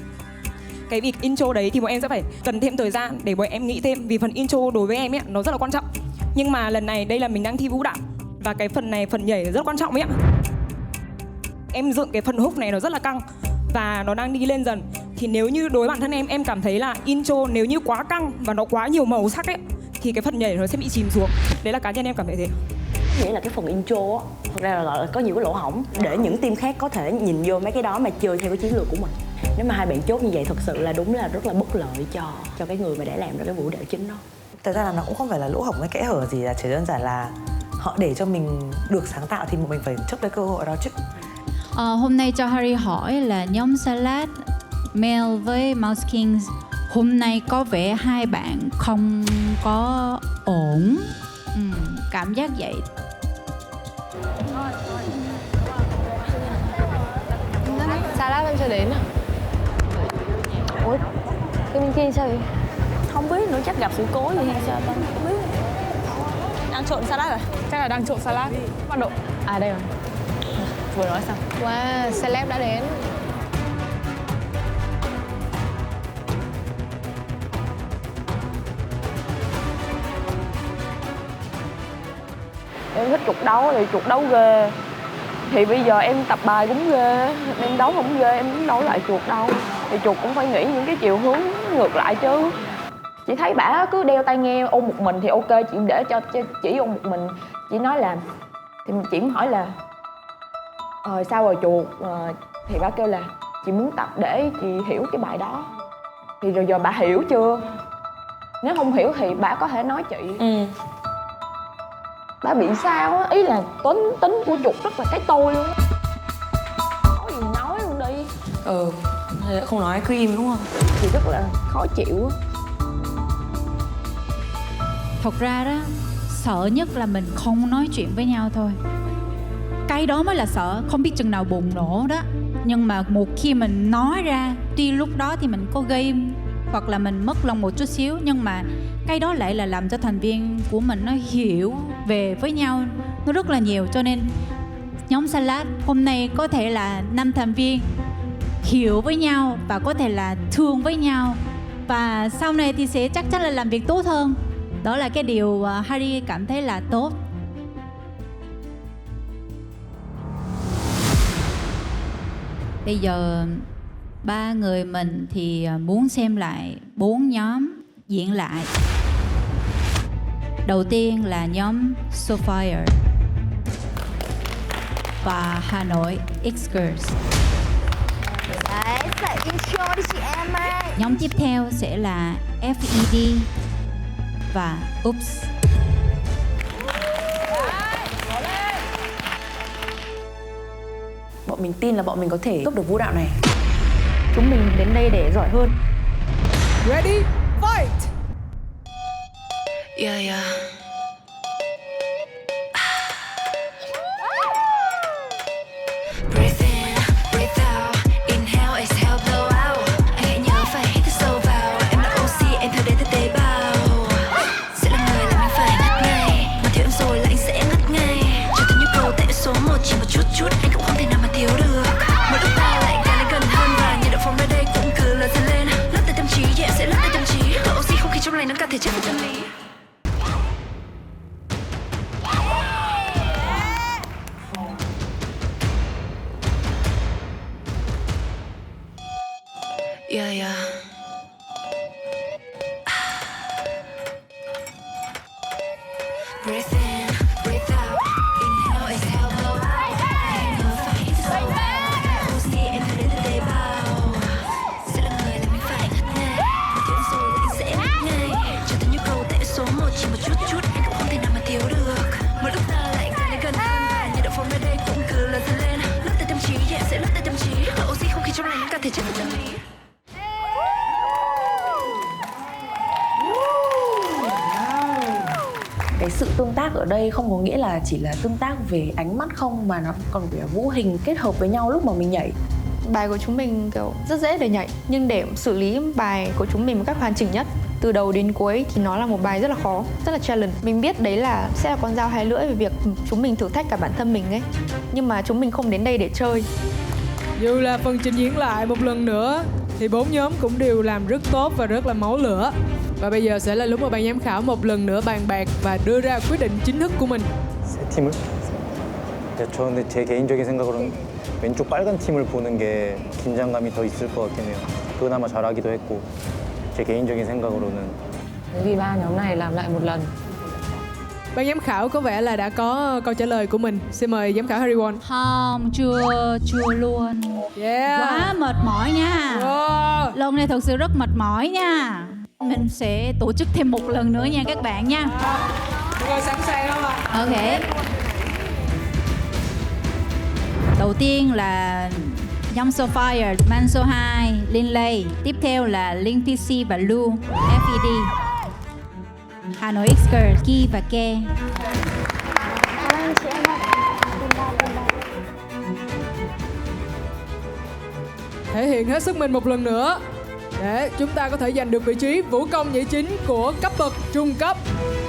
[SPEAKER 11] cái việc intro đấy thì bọn em sẽ phải cần thêm thời gian để bọn em nghĩ thêm. Vì phần intro đối với em ấy nó rất là quan trọng. Nhưng mà lần này đây là mình đang thi vũ đạo và cái phần này, phần nhảy rất quan trọng ấy ạ. Em dựng cái phần hook này nó rất là căng và nó đang đi lên dần. Thì nếu như đối bản thân em cảm thấy là intro nếu như quá căng và nó quá nhiều màu sắc ấy thì cái phần nhảy nó sẽ bị chìm xuống. Đấy là cá nhân em cảm thấy thế.
[SPEAKER 19] Nghĩa là cái phần intro á, thật ra là có nhiều cái lỗ hổng để những team khác có thể nhìn vô mấy cái đó mà chơi theo cái chiến lược của mình. Nếu mà hai bạn chốt như vậy thật sự là đúng là rất là bất lợi cho cái người mà để làm ra cái vũ đạo chính đó.
[SPEAKER 8] Thật ra là nó cũng không phải là lỗ hổng hay kẽ hở gì, là chỉ đơn giản là họ để cho mình được sáng tạo thì mình phải chấp cái cơ hội đó chứ.
[SPEAKER 3] Hôm nay cho Harry hỏi là nhóm Salad, Mel với Mouse Kings hôm nay có vẻ hai bạn không có ổn. Cảm giác vậy.
[SPEAKER 7] Salad vẫn chưa đến à?
[SPEAKER 2] Ủa? Cái bên kia sao vậy? Không biết nữa, chắc gặp sự cố gì hay sao ta? Không biết. Đang trộn salad à?
[SPEAKER 7] Chắc là đang trộn salad. Bắt độ. À đây rồi. Vừa nói xong. Wow, celeb đã đến.
[SPEAKER 12] Em thích chuột đấu thì chuột đấu ghê. Thì bây giờ em tập bài cũng ghê, em đấu không ghê, em muốn đấu lại chuột đâu. Thì chuột cũng phải nghĩ những cái chiều hướng ngược lại chứ. Chị thấy bả cứ đeo tai nghe ôm một mình thì ok, chị để cho chỉ ôm một mình. Chị nói là, thì chị cũng hỏi là sao rồi chuột, thì bả kêu là chị muốn tập để chị hiểu cái bài đó. Thì rồi giờ bả hiểu chưa? Nếu không hiểu thì bả có thể nói chị. Bả bị sao á, ý là tính của chuột rất là cái tôi luôn á. Nói gì nói luôn đi.
[SPEAKER 8] Không nói cứ im đúng không?
[SPEAKER 12] Thì rất là khó chịu á.
[SPEAKER 3] Thật ra đó, sợ nhất là mình không nói chuyện với nhau thôi. Cái đó mới là sợ, không biết chừng nào bùng nổ đó. Nhưng mà một khi mình nói ra, tuy lúc đó thì mình có gây
[SPEAKER 20] hoặc là mình mất lòng một chút xíu, nhưng mà cái đó lại là làm cho thành viên của mình nó hiểu về với nhau nó rất là nhiều. Cho nên nhóm Salad hôm nay có thể là 5 thành viên hiểu với nhau và có thể là thương với nhau, và sau này thì sẽ chắc chắn là làm việc tốt hơn. Đó là cái điều Harry cảm thấy là tốt. Bây giờ ba người mình thì muốn xem lại 4 nhóm diễn lại. Đầu tiên là nhóm Sophia và Hà Nội X-Girls.
[SPEAKER 2] Đấy, dạy intro đi chị em ơi.
[SPEAKER 20] Nhóm tiếp theo sẽ là FED và Oops.
[SPEAKER 19] Bọn mình tin là bọn mình có thể cướp được vũ đạo này. Chúng mình đến đây để giỏi hơn.
[SPEAKER 18] Ready, fight!
[SPEAKER 17] Yeah, yeah. Breathe in, breathe out. Inhale, exhale, blow out. Anh hãy nhớ phải hít thật sâu vào. Em là oxy, em theo đến từ tế bào. Sẽ là người làm anh phải ngất ngây. Mà thiếu em rồi là anh sẽ ngất ngay. Trở thành nhu cầu tại số 1 chỉ một chút. Anh cũng không thể nào mà thiếu được. Một lúc ta lại càng đến gần hơn. Và nhiệt độ phòng nơi đây cũng cứ lớn dần lên. Lấp tới tâm trí, yeah, em sẽ lấp tới tâm trí. Và oxy không khí trong lành nó cả thể chất chân lý. Yeah, yeah. Breathe in, breathe out. Inhale, exhale, blow out. Hãy nhớ phải hít thật sâu vào. Oxy em theo đến từ tế bào. Sẽ là người làm anh phải ngất ngây. Mà thiếu em rồi là anh sẽ ngất ngay. Trở thành nhu cầu tại số 1 chỉ một chút. Anh cũng không thể nào mà thiếu được. Một lúc ta lại càng đến gần hơn. Và nhiệt độ phòng nơi đây cũng cứ lớn dần lên. Lấp tới tâm trí, yeah, sẽ lấp tới tâm trí. Và oxy không khí trong lành nó cả thể chất chân lý.
[SPEAKER 19] Cái sự tương tác ở đây không có nghĩa là chỉ là tương tác về ánh mắt không, mà nó còn phải là vũ hình kết hợp với nhau lúc mà mình nhảy.
[SPEAKER 21] Bài của chúng mình kiểu rất dễ để nhảy, nhưng để xử lý bài của chúng mình một cách hoàn chỉnh nhất từ đầu đến cuối thì nó là một bài rất là khó, rất là challenge. Mình biết đấy là sẽ là con dao hai lưỡi về việc chúng mình thử thách cả bản thân mình ấy, nhưng mà chúng mình không đến đây để chơi.
[SPEAKER 18] Dù là phần trình diễn lại một lần nữa thì 4 nhóm cũng đều làm rất tốt và rất là máu lửa. Và bây giờ sẽ là lúc mà ban giám khảo một lần nữa bàn bạc và đưa ra quyết định chính thức của mình.
[SPEAKER 13] 세 팀을? 저 근데 제 개인적인 생각으로는 왼쪽 빨간 팀을 보는 게 긴장감이 더 있을 것 같긴 해요. 그나마 잘하기도 했고 제 개인적인 생각으로는.
[SPEAKER 6] Vì ba nhóm này làm lại một lần.
[SPEAKER 18] Ban giám khảo có vẻ là đã có câu trả lời của mình. Xin mời giám khảo Harry Won.
[SPEAKER 20] Không, chưa luôn.
[SPEAKER 18] Yeah.
[SPEAKER 20] Quá mệt mỏi nha. Lần này thật sự rất mệt mỏi nha. Mình sẽ tổ chức thêm một lần nữa nha các bạn nha.
[SPEAKER 18] Rồi sẵn sàng không ạ?
[SPEAKER 20] Ok. Đầu tiên là nhóm Sophia, Manso 2, Linley. Tiếp theo là Linh PC và Lu, FED. Hà Nội X-Girls, Ki và Ke.
[SPEAKER 18] Thể hiện hết sức mình một lần nữa để chúng ta có thể giành được vị trí vũ công nhảy chính của cấp bậc trung cấp.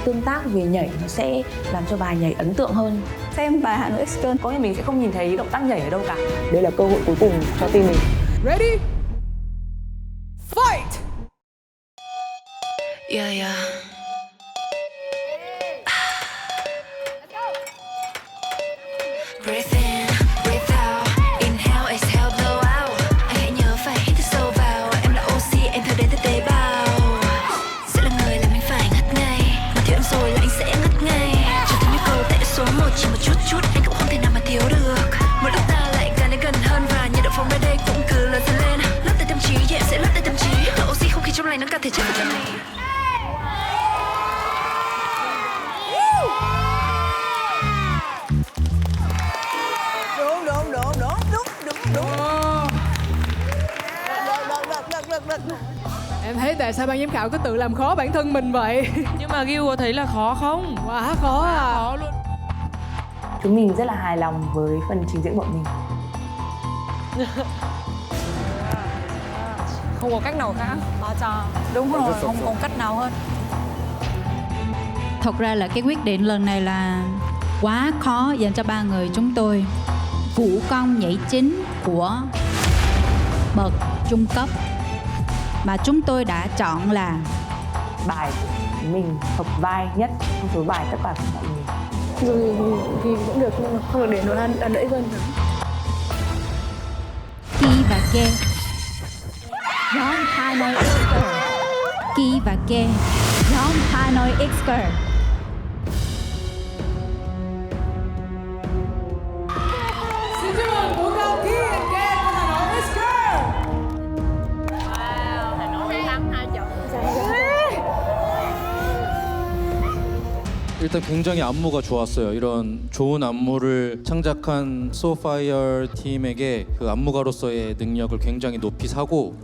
[SPEAKER 19] Tương tác về nhảy nó sẽ làm cho bài nhảy ấn tượng hơn.
[SPEAKER 3] Xem bài Hà Nội X-Girls có nghĩa mình sẽ không nhìn thấy động tác nhảy ở đâu cả.
[SPEAKER 6] Đây là cơ hội cuối cùng cho team mình.
[SPEAKER 18] Ready? Fight!
[SPEAKER 17] Yeah, yeah. Breathe in, breathe out. Inhale, exhale, blow out. Anh hãy nhớ phải hít thật sâu vào. Em là oxy, em theo đến từ tế bào. Sẽ là người làm anh phải ngất ngay. Mà thiếu em rồi là anh sẽ ngất ngay. Trở thành nhu cầu tại số 1 chỉ một chút. Anh cũng không thể nào mà thiếu được. Một lúc ta lại càng đến gần hơn. Và nhiệt độ phòng nơi đây cũng cứ lớn dần lên. Lấp tới tâm trí, yeah, em sẽ lấp tới tâm trí. Và oxy không khí trong lành nó cả thể chất chân lý.
[SPEAKER 18] Em thấy tại sao ban giám khảo cứ tự làm khó bản thân mình vậy?
[SPEAKER 1] Nhưng mà Gil có thấy là khó không?
[SPEAKER 18] Quá khó à.
[SPEAKER 1] Khó luôn.
[SPEAKER 19] Chúng mình rất là hài lòng với phần trình diễn bọn mình.
[SPEAKER 8] Không có cách nào khác.
[SPEAKER 20] Đúng rồi, không còn cách nào hết. Thật ra là cái quyết định lần này là quá khó dành cho ba người chúng tôi. Vũ công nhảy chính của bậc trung cấp mà chúng tôi đã chọn là
[SPEAKER 19] Bài của mình hợp vai nhất trong số bài tất cả mọi người.
[SPEAKER 21] Dù thì cũng được nhưng mà không được để nó ăn đẫy hơn hả?
[SPEAKER 20] Ki và Ke. Nhóm Hanoi X-Girl. Ki và Ke. Nhóm Hanoi X-Girl.
[SPEAKER 18] Xin chúc mừng Vũ Công, Ki and Ke của Hà Nội X-Girl.
[SPEAKER 12] Wow, Hà Nội thắng 2 trận.
[SPEAKER 9] 일단 굉장히 안무가 좋았어요. 이런 좋은 안무를 창작한 소파이어 팀에게 그 안무가로서의 능력을 굉장히 높이 사고,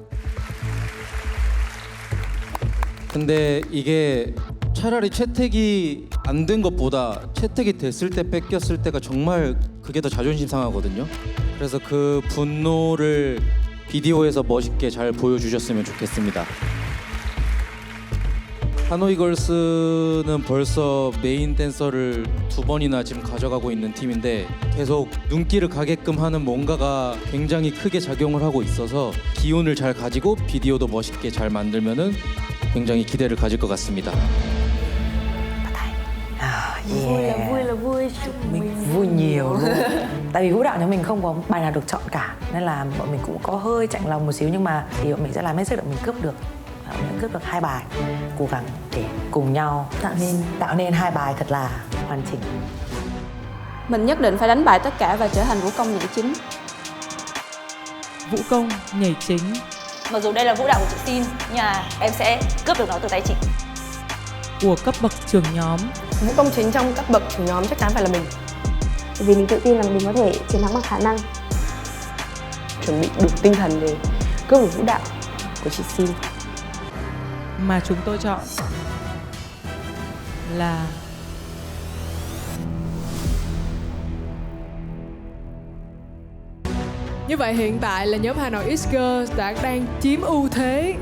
[SPEAKER 9] 근데 이게 차라리 채택이 안 된 것보다 채택이 됐을 때 뺏겼을 때가 정말 그게 더 자존심 상하거든요. 그래서 그 분노를 비디오에서 멋있게 잘 보여주셨으면 좋겠습니다. 하노이 걸스는 벌써 메인 댄서를 2번이나 지금 가져가고 있는 팀인데 계속 눈길을 가게끔 하는 뭔가가 굉장히 크게 작용을 하고 있어서 기운을 잘 가지고 비디오도 멋있게 잘 만들면은 굉장히 기대를 가질 것 같습니다.
[SPEAKER 19] Vui mình vui nhiều luôn. Tại vì vũ đạo nhóm mình không có bài nào được chọn cả nên là bọn mình cũng có hơi chạnh lòng một xíu, nhưng mà thì bọn mình sẽ làm hết sức để mình cướp được 2 bài, cố gắng để cùng nhau tạo nên 2 bài thật là hoàn chỉnh.
[SPEAKER 14] Mình nhất định phải đánh bại tất cả và trở thành vũ công nhảy chính.
[SPEAKER 1] Vũ công nhảy chính.
[SPEAKER 15] Mặc dù đây là vũ đạo của chị Xin, nhưng mà em sẽ cướp được nó từ tay chị.
[SPEAKER 1] Của cấp bậc trưởng nhóm.
[SPEAKER 10] Vũ công chính trong cấp bậc trưởng nhóm chắc chắn phải là mình.
[SPEAKER 14] Vì mình tự tin là mình có thể chiến thắng bằng khả năng.
[SPEAKER 10] Chuẩn bị đủ tinh thần để cướp được vũ đạo của chị Xin.
[SPEAKER 1] Mà chúng tôi chọn là
[SPEAKER 18] Như vậy hiện tại là nhóm Hà Nội X-Girls đang chiếm ưu thế.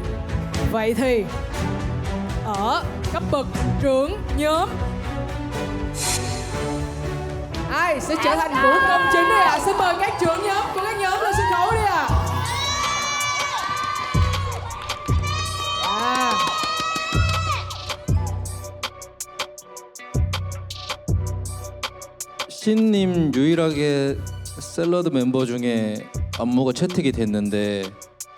[SPEAKER 18] Vậy thì ở cấp bậc trưởng nhóm, ai sẽ trở thành vũ công chính đây ạ? Xin mời các trưởng nhóm của các nhóm lên sân khấu đi ạ.
[SPEAKER 9] 신님 유일하게 샐러드 멤버 중에 안무가 채택이 됐는데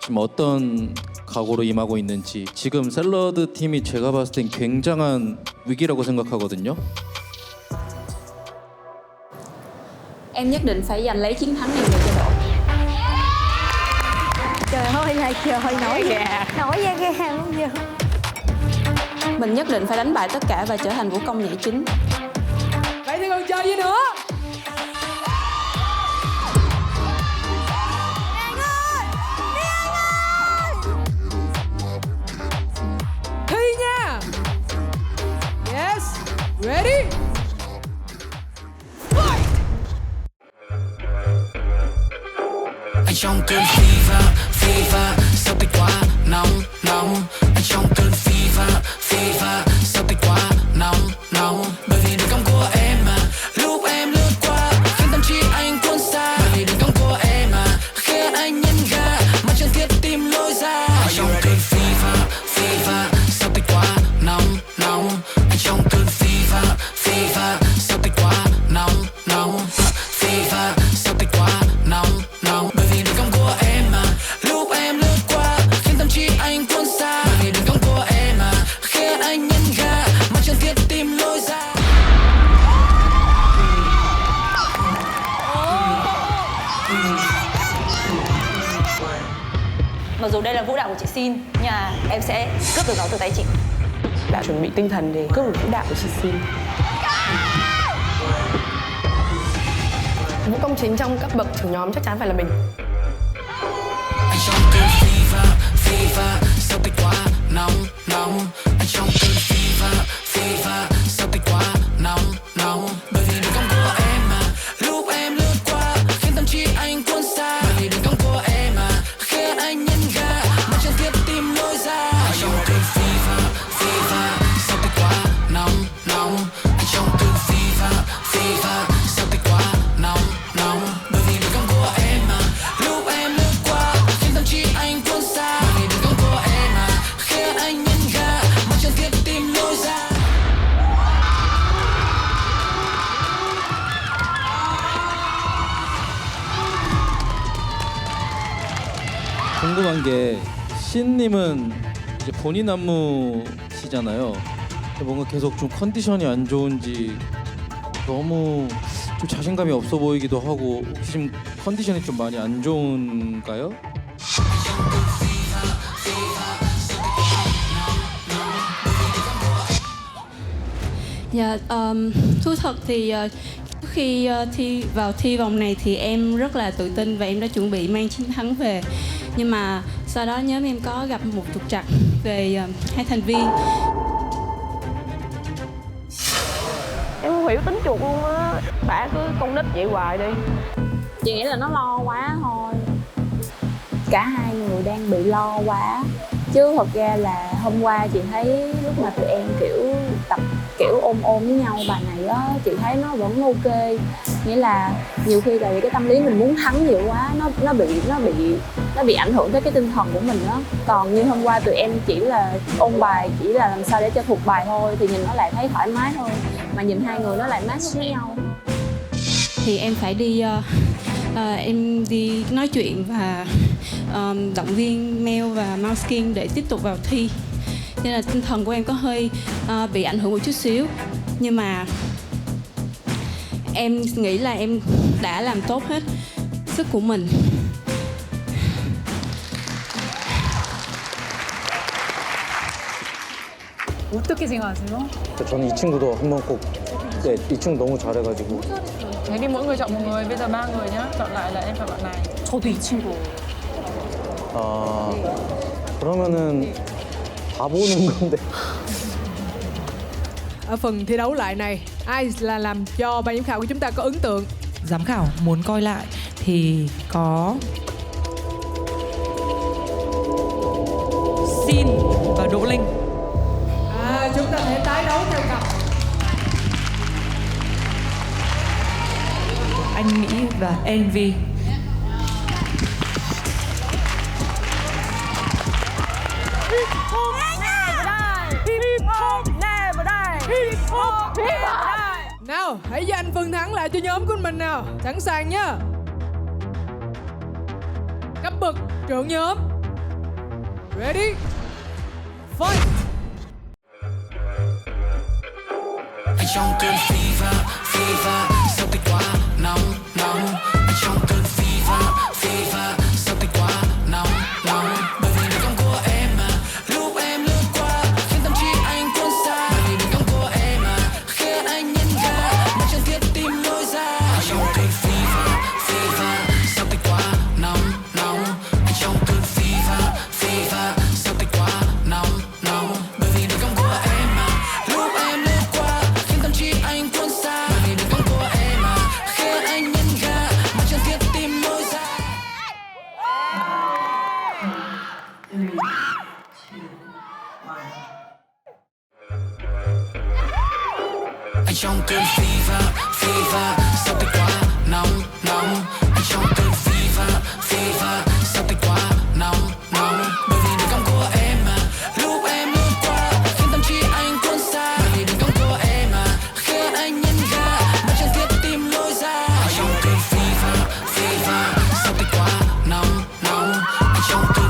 [SPEAKER 9] 지금 어떤 각오로 임하고 있는지. 지금 샐러드 팀이 제가 봤을 땐 굉장한 위기라고 생각하거든요.
[SPEAKER 14] Em nhất định phải giành lấy chiến thắng này về cho đội.
[SPEAKER 15] Trời ơi là trời, nổi da gà luôn giờ.
[SPEAKER 14] Mình nhất định phải đánh bại tất cả và trở thành vũ công nhảy chính.
[SPEAKER 18] Vậy thì còn chờ gì nữa? Thi nha. Yes, ready?
[SPEAKER 4] Anh trong cơn fever, sao tay quá nóng. Anh trong cơn fever, sao tay quá nóng. Bởi vì đường cong của em mà lúc em lướt qua khiến tâm trí anh cuốn xa. Bởi vì đường cong của em mà khiến anh nhấn ga mà chẳng thiết tìm lối ra. Anh trong cơn fever, sao tay quá nóng. Anh trong cơn fever, sao tay quá nóng. Fever, sao tay quá nóng. Bởi vì đường cong của em mà lúc em lướt qua khiến tâm trí anh cuốn xa. Bởi vì đường cong của em mà khiến anh nhấn ga mà chẳng thiết tìm lối ra.
[SPEAKER 15] Mặc dù đây là vũ đạo của chị Xin, nhưng mà em sẽ cướp được nó từ tay chị.
[SPEAKER 10] Đã chuẩn bị tinh thần để cướp được vũ đạo của chị Xin. Vũ công chính trong cấp bậc trưởng nhóm chắc chắn phải là mình.
[SPEAKER 4] Anh trong cơn fever, sao tay quá nóng. Anh trong cơn fever, sao tay quá nóng. Bởi vì đường cong của em mà lúc em lướt qua khiến tâm trí anh cuốn xa. Bởi vì đường cong của em mà khiến anh nhấn ga mà chẳng thiết
[SPEAKER 9] 궁금한 게 신님은 이제 본인 안무시잖아요. 뭔가 계속 좀 컨디션이 안 좋은지 너무 좀 자신감이 없어 보이기도 하고 혹시 지금 컨디션이 좀 많이 안 좋은가요?
[SPEAKER 16] Dạ, thú thật thì trước khi thi vòng này thì em rất là tự tin và em đã chuẩn bị mang chiến thắng về. Nhưng mà sau đó nhóm em có gặp một trục trặc về hai thành viên.
[SPEAKER 5] Em không hiểu tính chuột luôn á. Bả cứ con nít vậy hoài đi.
[SPEAKER 3] Chị nghĩ là nó lo quá thôi. Cả hai người đang bị lo quá. Chứ thật ra là hôm qua chị thấy lúc mà tụi em kiểu tập kiểu ôm với nhau bài này á, chị thấy nó vẫn ok. Nghĩa là nhiều khi tại vì cái tâm lý mình muốn thắng nhiều quá, nó bị ảnh hưởng tới cái tinh thần của mình á. Còn như hôm qua tụi em chỉ là ôn bài, chỉ là làm sao để cho thuộc bài thôi, thì nhìn nó lại thấy thoải mái thôi. Mà nhìn hai người nó lại match với nhau.
[SPEAKER 16] Thì em phải đi em đi nói chuyện và động viên Mel và Måneskin để tiếp tục vào thi. Nên là tinh thần của em có hơi bị ảnh hưởng một chút xíu. Nhưng mà em nghĩ là em đã làm tốt hết sức của mình.
[SPEAKER 18] 어떻게 생각하세요?
[SPEAKER 13] 저는 이 친구도 한번 꼭 이 친구 너무 잘해가지고
[SPEAKER 1] Thế thì mỗi người chọn một người, bây giờ 3 người nhá. Chọn lại là em chọn bạn này.
[SPEAKER 19] 저도 이 친구.
[SPEAKER 13] 그러면은 다 보는 건데.
[SPEAKER 18] Ở phần thi đấu lại này, ai là làm cho ban giám khảo của chúng ta có ấn tượng?
[SPEAKER 1] Giám khảo muốn coi lại thì có Sin và Đỗ Linh.
[SPEAKER 18] Chúng ta sẽ tái đấu theo cặp.
[SPEAKER 1] Anh Mỹ và Envy.
[SPEAKER 18] Nào, hãy giành phần thắng lại cho nhóm của mình nào. Sẵn sàng nhá. Cấp bậc trưởng nhóm. Ready? Fight.
[SPEAKER 4] Anh trong cơn fever, sao tay quá nóng. Anh trong cơn fever, sao tay quá nóng. Bởi vì đường cong của em mà lúc em lướt qua khiến tâm trí anh cuốn xa. Bởi vì đường cong của em mà khiến anh nhân ga mà chẳng thiết tìm lối ra. Anh trong cơn fever, sao tay quá nóng. Anh trong cơn fever, sao tay quá nóng. Bởi vì đường cong của em mà lúc em lướt qua khiến tâm trí anh cuốn xa. Bởi vì đường cong của em mà khiến anh nhân ga mà chẳng thiết tìm lối ra. Anh trong cơn fever, sao tay quá nóng. Anh trong cơn fever, sao tay quá nóng. Bởi vì đường cong của em mà lúc em lướt qua khiến tâm trí anh cuốn xa. Bởi vì đường cong của em mà khiến anh nhân ga mà chẳng thiết tìm lối ra. Anh trong cơn fever, sao tay quá nóng. Anh trong cơn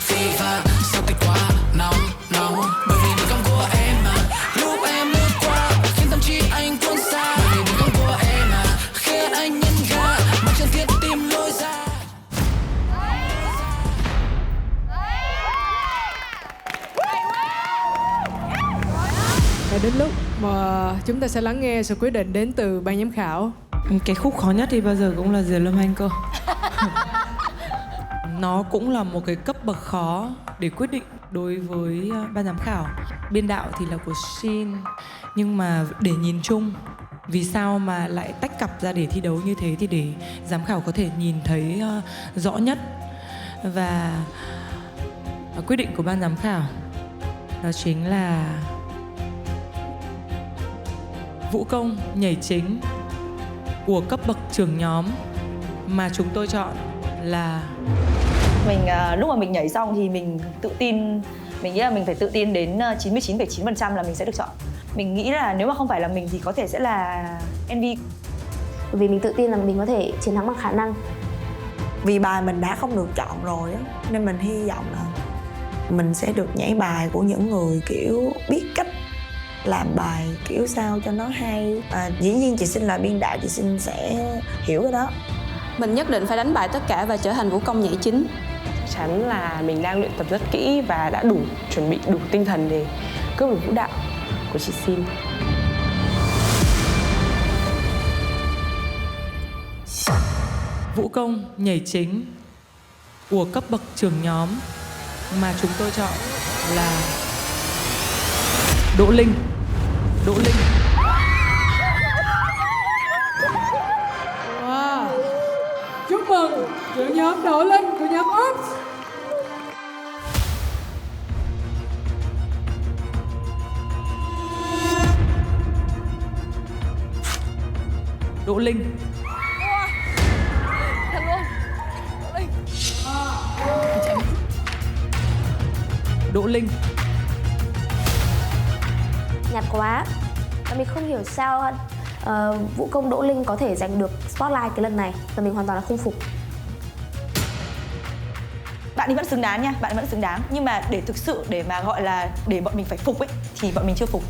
[SPEAKER 4] fever, sao tay quá nóng. Bởi vì đường cong của em mà lúc em lướt qua khiến tâm trí anh cuốn xa. Bởi vì đường cong của em mà khiến anh nhân ga mà chẳng thiết tìm lối ra.
[SPEAKER 18] Và đến lúc mà chúng ta sẽ lắng nghe sự quyết định đến từ ban giám khảo.
[SPEAKER 1] Cái khúc khó nhất thì bao giờ cũng là Diệp Lâm Anh cơ. Nó cũng là một cái cấp bậc khó để quyết định đối với ban giám khảo. Biên đạo thì là của Shin. Nhưng mà để nhìn chung, vì sao mà lại tách cặp ra để thi đấu như thế thì để giám khảo có thể nhìn thấy rõ nhất. Và quyết định của ban giám khảo đó chính là vũ công nhảy chính của cấp bậc trưởng nhóm mà chúng tôi chọn là
[SPEAKER 15] Mình lúc mà mình nhảy xong thì mình tự tin. Mình nghĩ là mình phải tự tin đến 99,9% là mình sẽ được chọn. Mình nghĩ là nếu mà không phải là mình thì có thể sẽ là Envy.
[SPEAKER 2] Bởi vì mình tự tin là mình có thể chiến thắng bằng khả năng.
[SPEAKER 11] Vì bài mình đã không được chọn rồi á, nên mình hy vọng là mình sẽ được nhảy bài của những người kiểu biết cách làm bài kiểu sao cho nó hay. Dĩ nhiên chị Sinh là biên đạo, chị Sinh sẽ hiểu cái đó.
[SPEAKER 16] Mình nhất định phải đánh bại tất cả và trở thành vũ công nhảy chính.
[SPEAKER 10] Chắc chắn là mình đang luyện tập rất kỹ và đã chuẩn bị đủ tinh thần để cướp được vũ đạo của chị Sin.
[SPEAKER 1] Vũ công nhảy chính của cấp bậc trưởng nhóm mà chúng tôi chọn là Đỗ Linh. Đỗ Linh.
[SPEAKER 18] Wow. Chúc mừng trưởng nhóm Đỗ Linh của nhóm Út.
[SPEAKER 1] Đỗ Linh.
[SPEAKER 7] Thật luôn.
[SPEAKER 1] Đỗ Linh.
[SPEAKER 2] Nhạt quá. Mình không hiểu sao vũ công Đỗ Linh có thể giành được spotlight cái lần này, và mình hoàn toàn là không phục.
[SPEAKER 15] Bạn ấy vẫn xứng đáng nha, bạn ấy vẫn xứng đáng. Nhưng mà để thực sự để mà gọi là để bọn mình phải phục ấy thì bọn mình chưa phục.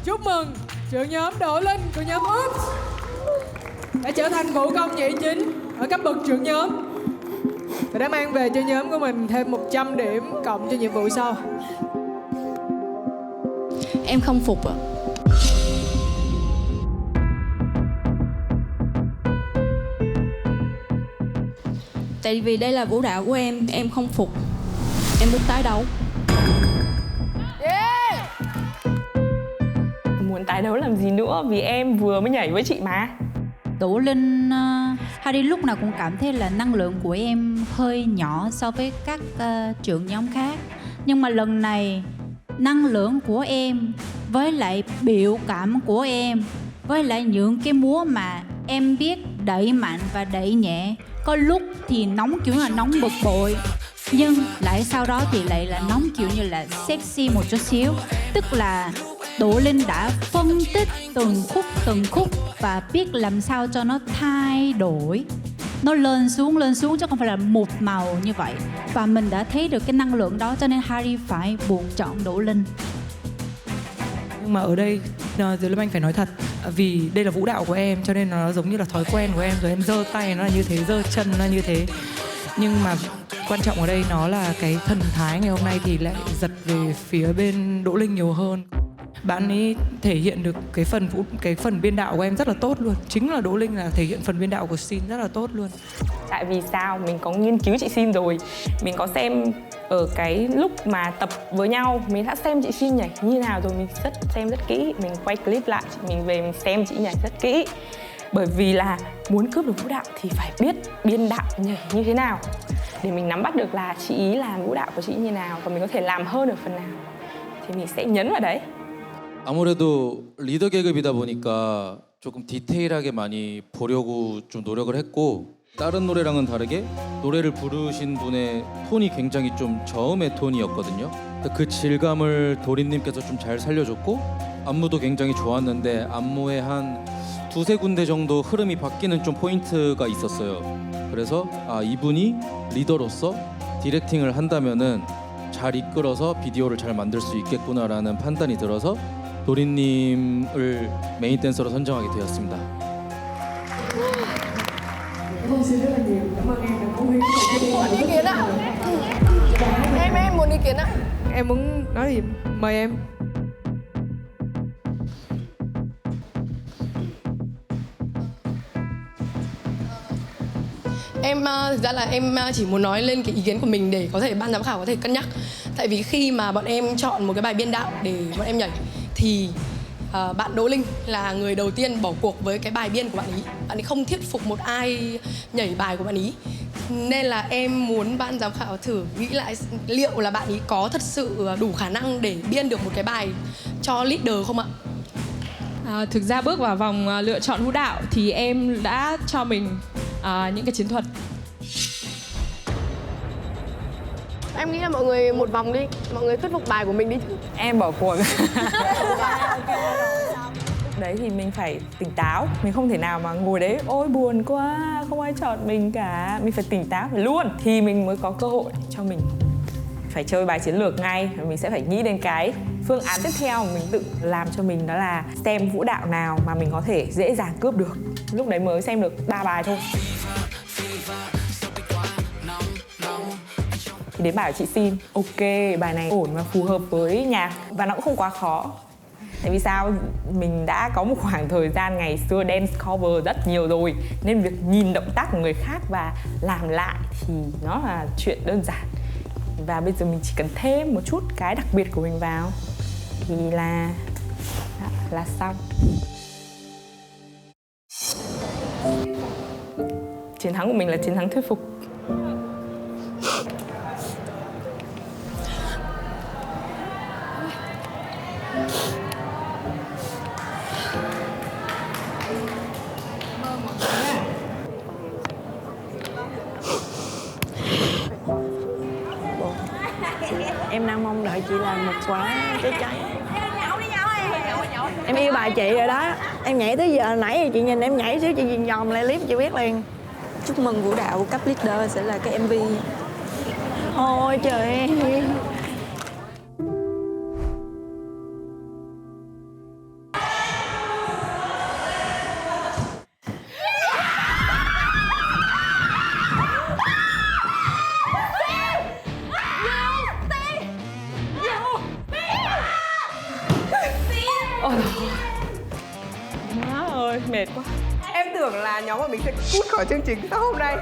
[SPEAKER 18] Chúc mừng trưởng nhóm Đỗ Linh của nhóm Út đã trở thành vũ công nhảy chính ở cấp bậc trưởng nhóm và đã mang về cho nhóm của mình thêm 100 điểm cộng cho nhiệm vụ sau.
[SPEAKER 16] Em không phục ạ. Tại vì đây là vũ đạo của em không phục. Em muốn tái đấu.
[SPEAKER 10] Muốn tái đấu làm gì nữa, vì em vừa mới nhảy với chị mà.
[SPEAKER 20] Đỗ Linh, Harry lúc nào cũng cảm thấy là năng lượng của em hơi nhỏ so với các trưởng nhóm khác. Nhưng mà lần này năng lượng của em với lại biểu cảm của em với lại những cái múa mà em biết đẩy mạnh và đẩy nhẹ, có lúc thì nóng kiểu là nóng bực bội, nhưng lại sau đó thì lại là nóng kiểu như là sexy một chút xíu. Tức là Đỗ Linh đã phân tích từng khúc và biết làm sao cho nó thay đổi, nó lên xuống chứ không phải là một màu như vậy. Và mình đã thấy được cái năng lượng đó, cho nên Harry phải buộc chọn Đỗ Linh.
[SPEAKER 1] Nhưng mà ở đây Diệp Lâm Anh phải nói thật, vì đây là vũ đạo của em cho nên nó giống như là thói quen của em rồi. Em giơ tay nó là như thế, giơ chân nó là như thế. Nhưng mà quan trọng ở đây nó là cái thần thái ngày hôm nay thì lại giật về phía bên Đỗ Linh nhiều hơn. Bạn ấy thể hiện được cái phần biên đạo của em rất là tốt luôn. Chính là Đỗ Linh là thể hiện phần biên đạo của Sin rất là tốt luôn.
[SPEAKER 10] Tại vì sao? Mình có nghiên cứu chị Sin rồi. Mình có xem ở cái lúc mà tập với nhau, mình đã xem chị Sin nhảy như nào rồi, mình xem rất kỹ. Mình quay clip lại, mình về mình xem chị nhảy rất kỹ. Bởi vì là muốn cướp được vũ đạo thì phải biết biên đạo nhảy như thế nào, để mình nắm bắt được là chị ý làm vũ đạo của chị như nào và mình có thể làm hơn được phần nào thì mình sẽ nhấn vào đấy.
[SPEAKER 9] 아무래도 리더 계급이다 보니까 조금 디테일하게 많이 보려고 좀 노력을 했고, 다른 노래랑은 다르게 노래를 부르신 분의 톤이 굉장히 좀 저음의 톤이었거든요. 그 질감을 도린님께서 좀 잘 살려줬고, 안무도 굉장히 좋았는데 안무에 한 두세 군데 정도 흐름이 바뀌는 좀 포인트가 있었어요. 그래서 이분이 리더로서 디렉팅을 한다면은 잘 이끌어서 비디오를 잘 만들 수 있겠구나라는 판단이 들어서 도린님을 메인 댄서로 선정하게 되었습니다.
[SPEAKER 7] Ý kiến ạ. Em muốn ý kiến ạ.
[SPEAKER 18] Em muốn nói gì? Mời em.
[SPEAKER 7] Em thực ra là em chỉ muốn nói lên cái ý kiến của mình để có thể ban giám khảo có thể cân nhắc. Tại vì khi mà bọn em chọn một cái bài biên đạo để bọn em nhảy thì bạn Đỗ Linh là người đầu tiên bỏ cuộc với cái bài biên của bạn ý. Bạn ấy không thuyết phục một ai nhảy bài của bạn ý. Nên là em muốn ban giám khảo thử nghĩ lại liệu là bạn ý có thật sự đủ khả năng để biên được một cái bài cho leader không ạ?
[SPEAKER 22] Thực ra bước vào vòng lựa chọn vũ đạo thì em đã cho mình những cái chiến thuật.
[SPEAKER 7] Em nghĩ là mọi người một vòng đi, mọi người thuyết phục bài của mình đi chứ.
[SPEAKER 10] Em bỏ cuộc.
[SPEAKER 3] đấy thì mình phải tỉnh táo. Mình không thể nào mà ngồi đấy ôi buồn quá, không ai chọn mình cả. Mình phải tỉnh táo phải luôn thì mình mới có cơ hội cho mình phải chơi bài chiến lược ngay. Mình sẽ phải nghĩ đến cái phương án tiếp theo mình tự làm cho mình, đó là xem vũ đạo nào mà mình có thể dễ dàng cướp được. Lúc đấy mới xem được 3 bài thôi. Thì đến bài của chị Xin, ok bài này ổn và phù hợp với nhạc và nó cũng không quá khó. Tại vì sao? Mình đã có một khoảng thời gian ngày xưa dance cover rất nhiều rồi, nên việc nhìn động tác của người khác và làm lại thì nó là chuyện đơn giản. Và bây giờ mình chỉ cần thêm một chút cái đặc biệt của mình vào thì là xong. Chiến thắng của mình là chiến thắng thuyết phục.
[SPEAKER 11] Em đang mong đợi chị làm một quả trái cháy. Em yêu bài chị rồi đó. Em nhảy tới giờ nãy chị nhìn em nhảy xíu chị nhìn vòng lại clip chị biết liền.
[SPEAKER 6] Chúc mừng vũ đạo cấp leader sẽ là cái MV.
[SPEAKER 11] Ôi trời ơi.
[SPEAKER 3] Má ơi, mệt quá.
[SPEAKER 5] Em tưởng là nhóm của mình sẽ cút khỏi chương trình sau hôm nay.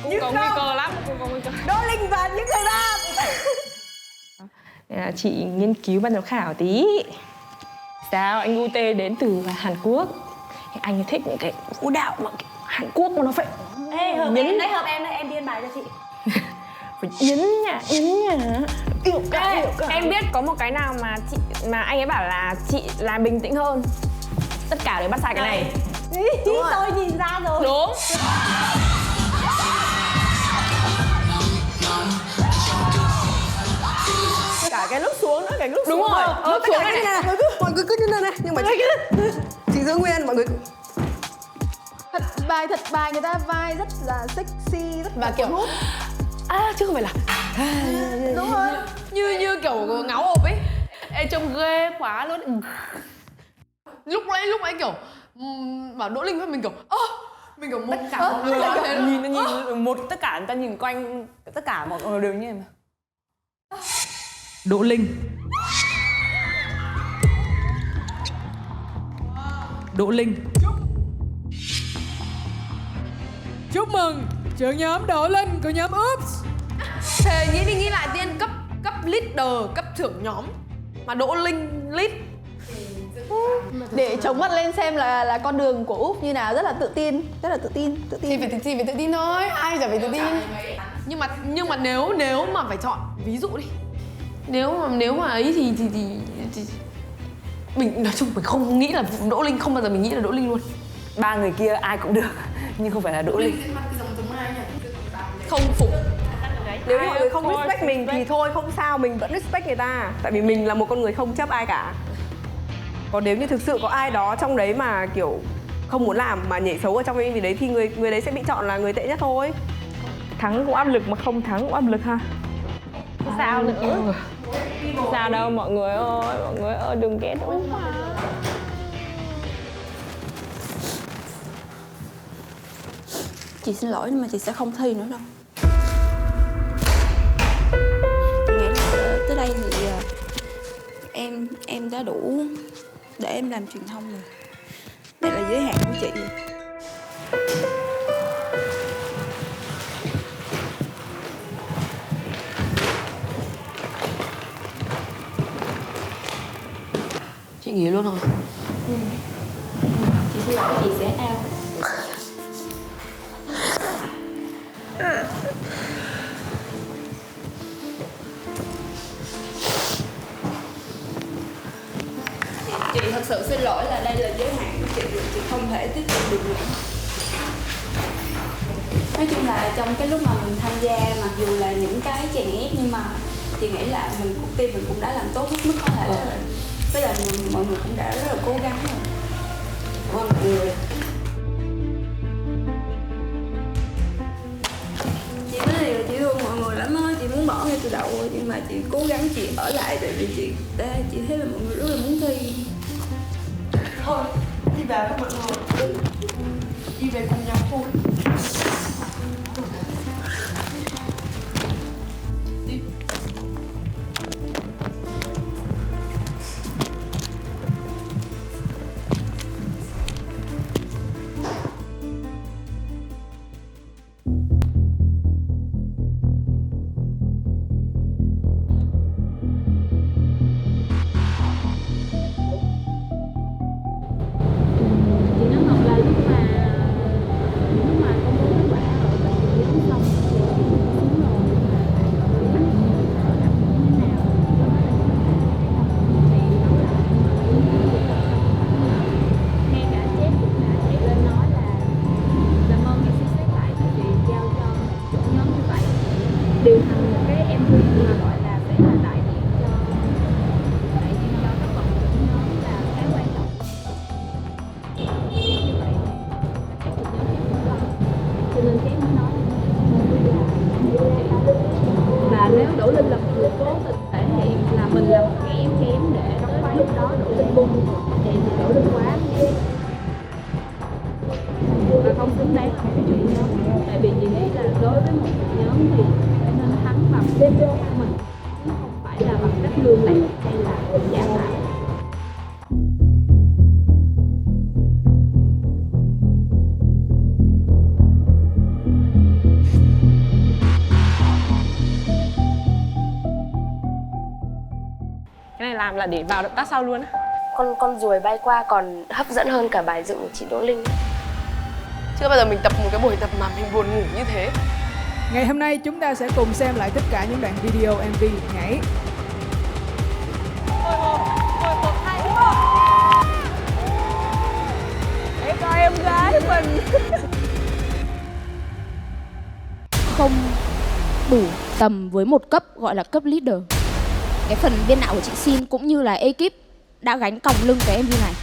[SPEAKER 3] Cũng có nguy cơ lắm, cũng có nguy cơ.
[SPEAKER 5] Đỗ Linh và những người bạn. Đây là chị nghiên cứu ban giám khảo tí. Sao anh UT đến từ Hàn Quốc. Anh thích những cái vũ đạo mà Hàn Quốc mà nó phải
[SPEAKER 15] hợp em đấy, hợp em đấy, em điên bài cho chị.
[SPEAKER 5] Phải nhấn nha. Yêu cả. Em biết có một cái nào mà chị mà anh ấy bảo là chị là bình tĩnh hơn. Tất cả đều bắt sai cái này.
[SPEAKER 15] Tôi nhìn ra rồi.
[SPEAKER 5] Đúng.
[SPEAKER 10] Cả cái lúc xuống nữa, cái lúc
[SPEAKER 5] Đúng
[SPEAKER 10] xuống
[SPEAKER 5] rồi,
[SPEAKER 10] lúc
[SPEAKER 5] xuống
[SPEAKER 10] cái
[SPEAKER 5] này.
[SPEAKER 10] mọi người cứ như thế này, nhưng mà chị giữ nguyên mọi người.
[SPEAKER 21] Thật bài người ta vai rất là sexy, rất
[SPEAKER 5] và
[SPEAKER 21] là
[SPEAKER 5] kiểu
[SPEAKER 21] hút.
[SPEAKER 5] Chứ không phải là
[SPEAKER 21] Đúng rồi.
[SPEAKER 5] như kiểu ngáo ộp ấy. Ê trông ghê quá luôn.
[SPEAKER 10] Lúc nãy kiểu bảo Đỗ Linh với mình kiểu mình kiểu
[SPEAKER 3] Tất cả mọi người nhìn một tất cả người ta nhìn quanh, tất cả mọi người đều như này mà.
[SPEAKER 1] Đỗ Linh. Đỗ Linh.
[SPEAKER 18] Chúc mừng trưởng nhóm Đỗ Linh của nhóm Oops.
[SPEAKER 10] Thề nghĩ đi nghĩ lại tiên cấp leader, cấp trưởng nhóm mà Đỗ Linh lead.
[SPEAKER 21] Để chống mặt lên xem là con đường của Úp như nào, rất là tự tin.
[SPEAKER 10] Thì phải tự tin thôi, ai chả phải tự tin. Nhưng mà nếu mà phải chọn, ví dụ đi. Nếu mà ấy thì mình nói chung mình không nghĩ là Đỗ Linh, không bao giờ mình nghĩ là Đỗ Linh luôn.
[SPEAKER 3] 3 người kia ai cũng được, nhưng không phải là Đỗ Linh.
[SPEAKER 10] Không phục.
[SPEAKER 5] Nếu mọi người không respect mình thì thôi, không sao, mình vẫn respect người ta. Tại vì mình là một con người không chấp ai cả. Còn nếu như thực sự có ai đó trong đấy mà kiểu không muốn làm mà nhảy xấu ở trong cái gì đấy thì người đấy sẽ bị chọn là người tệ nhất thôi. Thắng cũng áp lực mà không thắng cũng áp lực ha. Sao nữa? Sao đâu mọi người ơi đừng ghét Úp mà.
[SPEAKER 6] Chị xin lỗi nhưng mà chị sẽ không thi nữa đâu. Chị nghĩ là tới đây thì em đã đủ để em làm truyền thông rồi. Đây là giới hạn của chị.
[SPEAKER 10] Chị nghỉ luôn rồi.
[SPEAKER 6] Chị xin lỗi, chị sẽ out. Chị thật sự xin lỗi là đây là giới hạn của chị không thể tiếp tục được nữa. Nói chung là trong cái lúc mà mình tham gia, mặc dù là những cái chèn ép nhưng mà chị nghĩ là mình cũng đã làm tốt hết mức có thể rồi. Với lại mọi người cũng đã rất là cố gắng rồi. mọi người. Chị nói là chị thương mọi người lắm á, chị muốn bỏ ngay từ đầu rồi, nhưng mà chị cố gắng chị ở lại tại vì chị thấy là mọi người rất là muốn thi. Thôi, đi về với mọi người. Đi về cùng nhau thôi.
[SPEAKER 16] Chị nói Ngọc là lúc mà công bố kết quả rồi và chị nhớ xong thì xuống rồi mà như thế nào thì nó là ngay cả Chép cũng đã chạy lên nói là làm ơn hãy suy xét lại tại vì giao cho một nhóm như vậy điều hành một cái MV mà gọi là sẽ là đại diện cho các vận động nhóm là cái quan trọng. Cho nên Chép mới nói là nếu Đỗ Linh là một người cố tình thể hiện là mình là một kẻ yếu kém để tới lúc đó Đỗ Linh bung thì Đỗ Linh quá và không xứng đáng là một chuyện nhóm. Tại vì chị nghĩ là đối với một nhóm thì phải nên thắng bằng đêm của mình chứ không phải là bằng cách lương lẹo hay là giả tạo.
[SPEAKER 5] Cái này làm là để vào động tác sau luôn á.
[SPEAKER 10] Con ruồi bay qua còn hấp dẫn hơn cả bài dựng của chị Đỗ Linh.
[SPEAKER 5] Chưa bao giờ mình tập một cái buổi tập mà mình buồn ngủ như thế.
[SPEAKER 18] Ngày hôm nay chúng ta sẽ cùng xem lại tất cả những đoạn video MV nhảy.
[SPEAKER 5] Em coi em gái mình.
[SPEAKER 8] Không đủ tầm với một cấp gọi là cấp leader. Cái phần biên đạo của chị Sin cũng như là ekip đã gánh còng lưng cái MV này.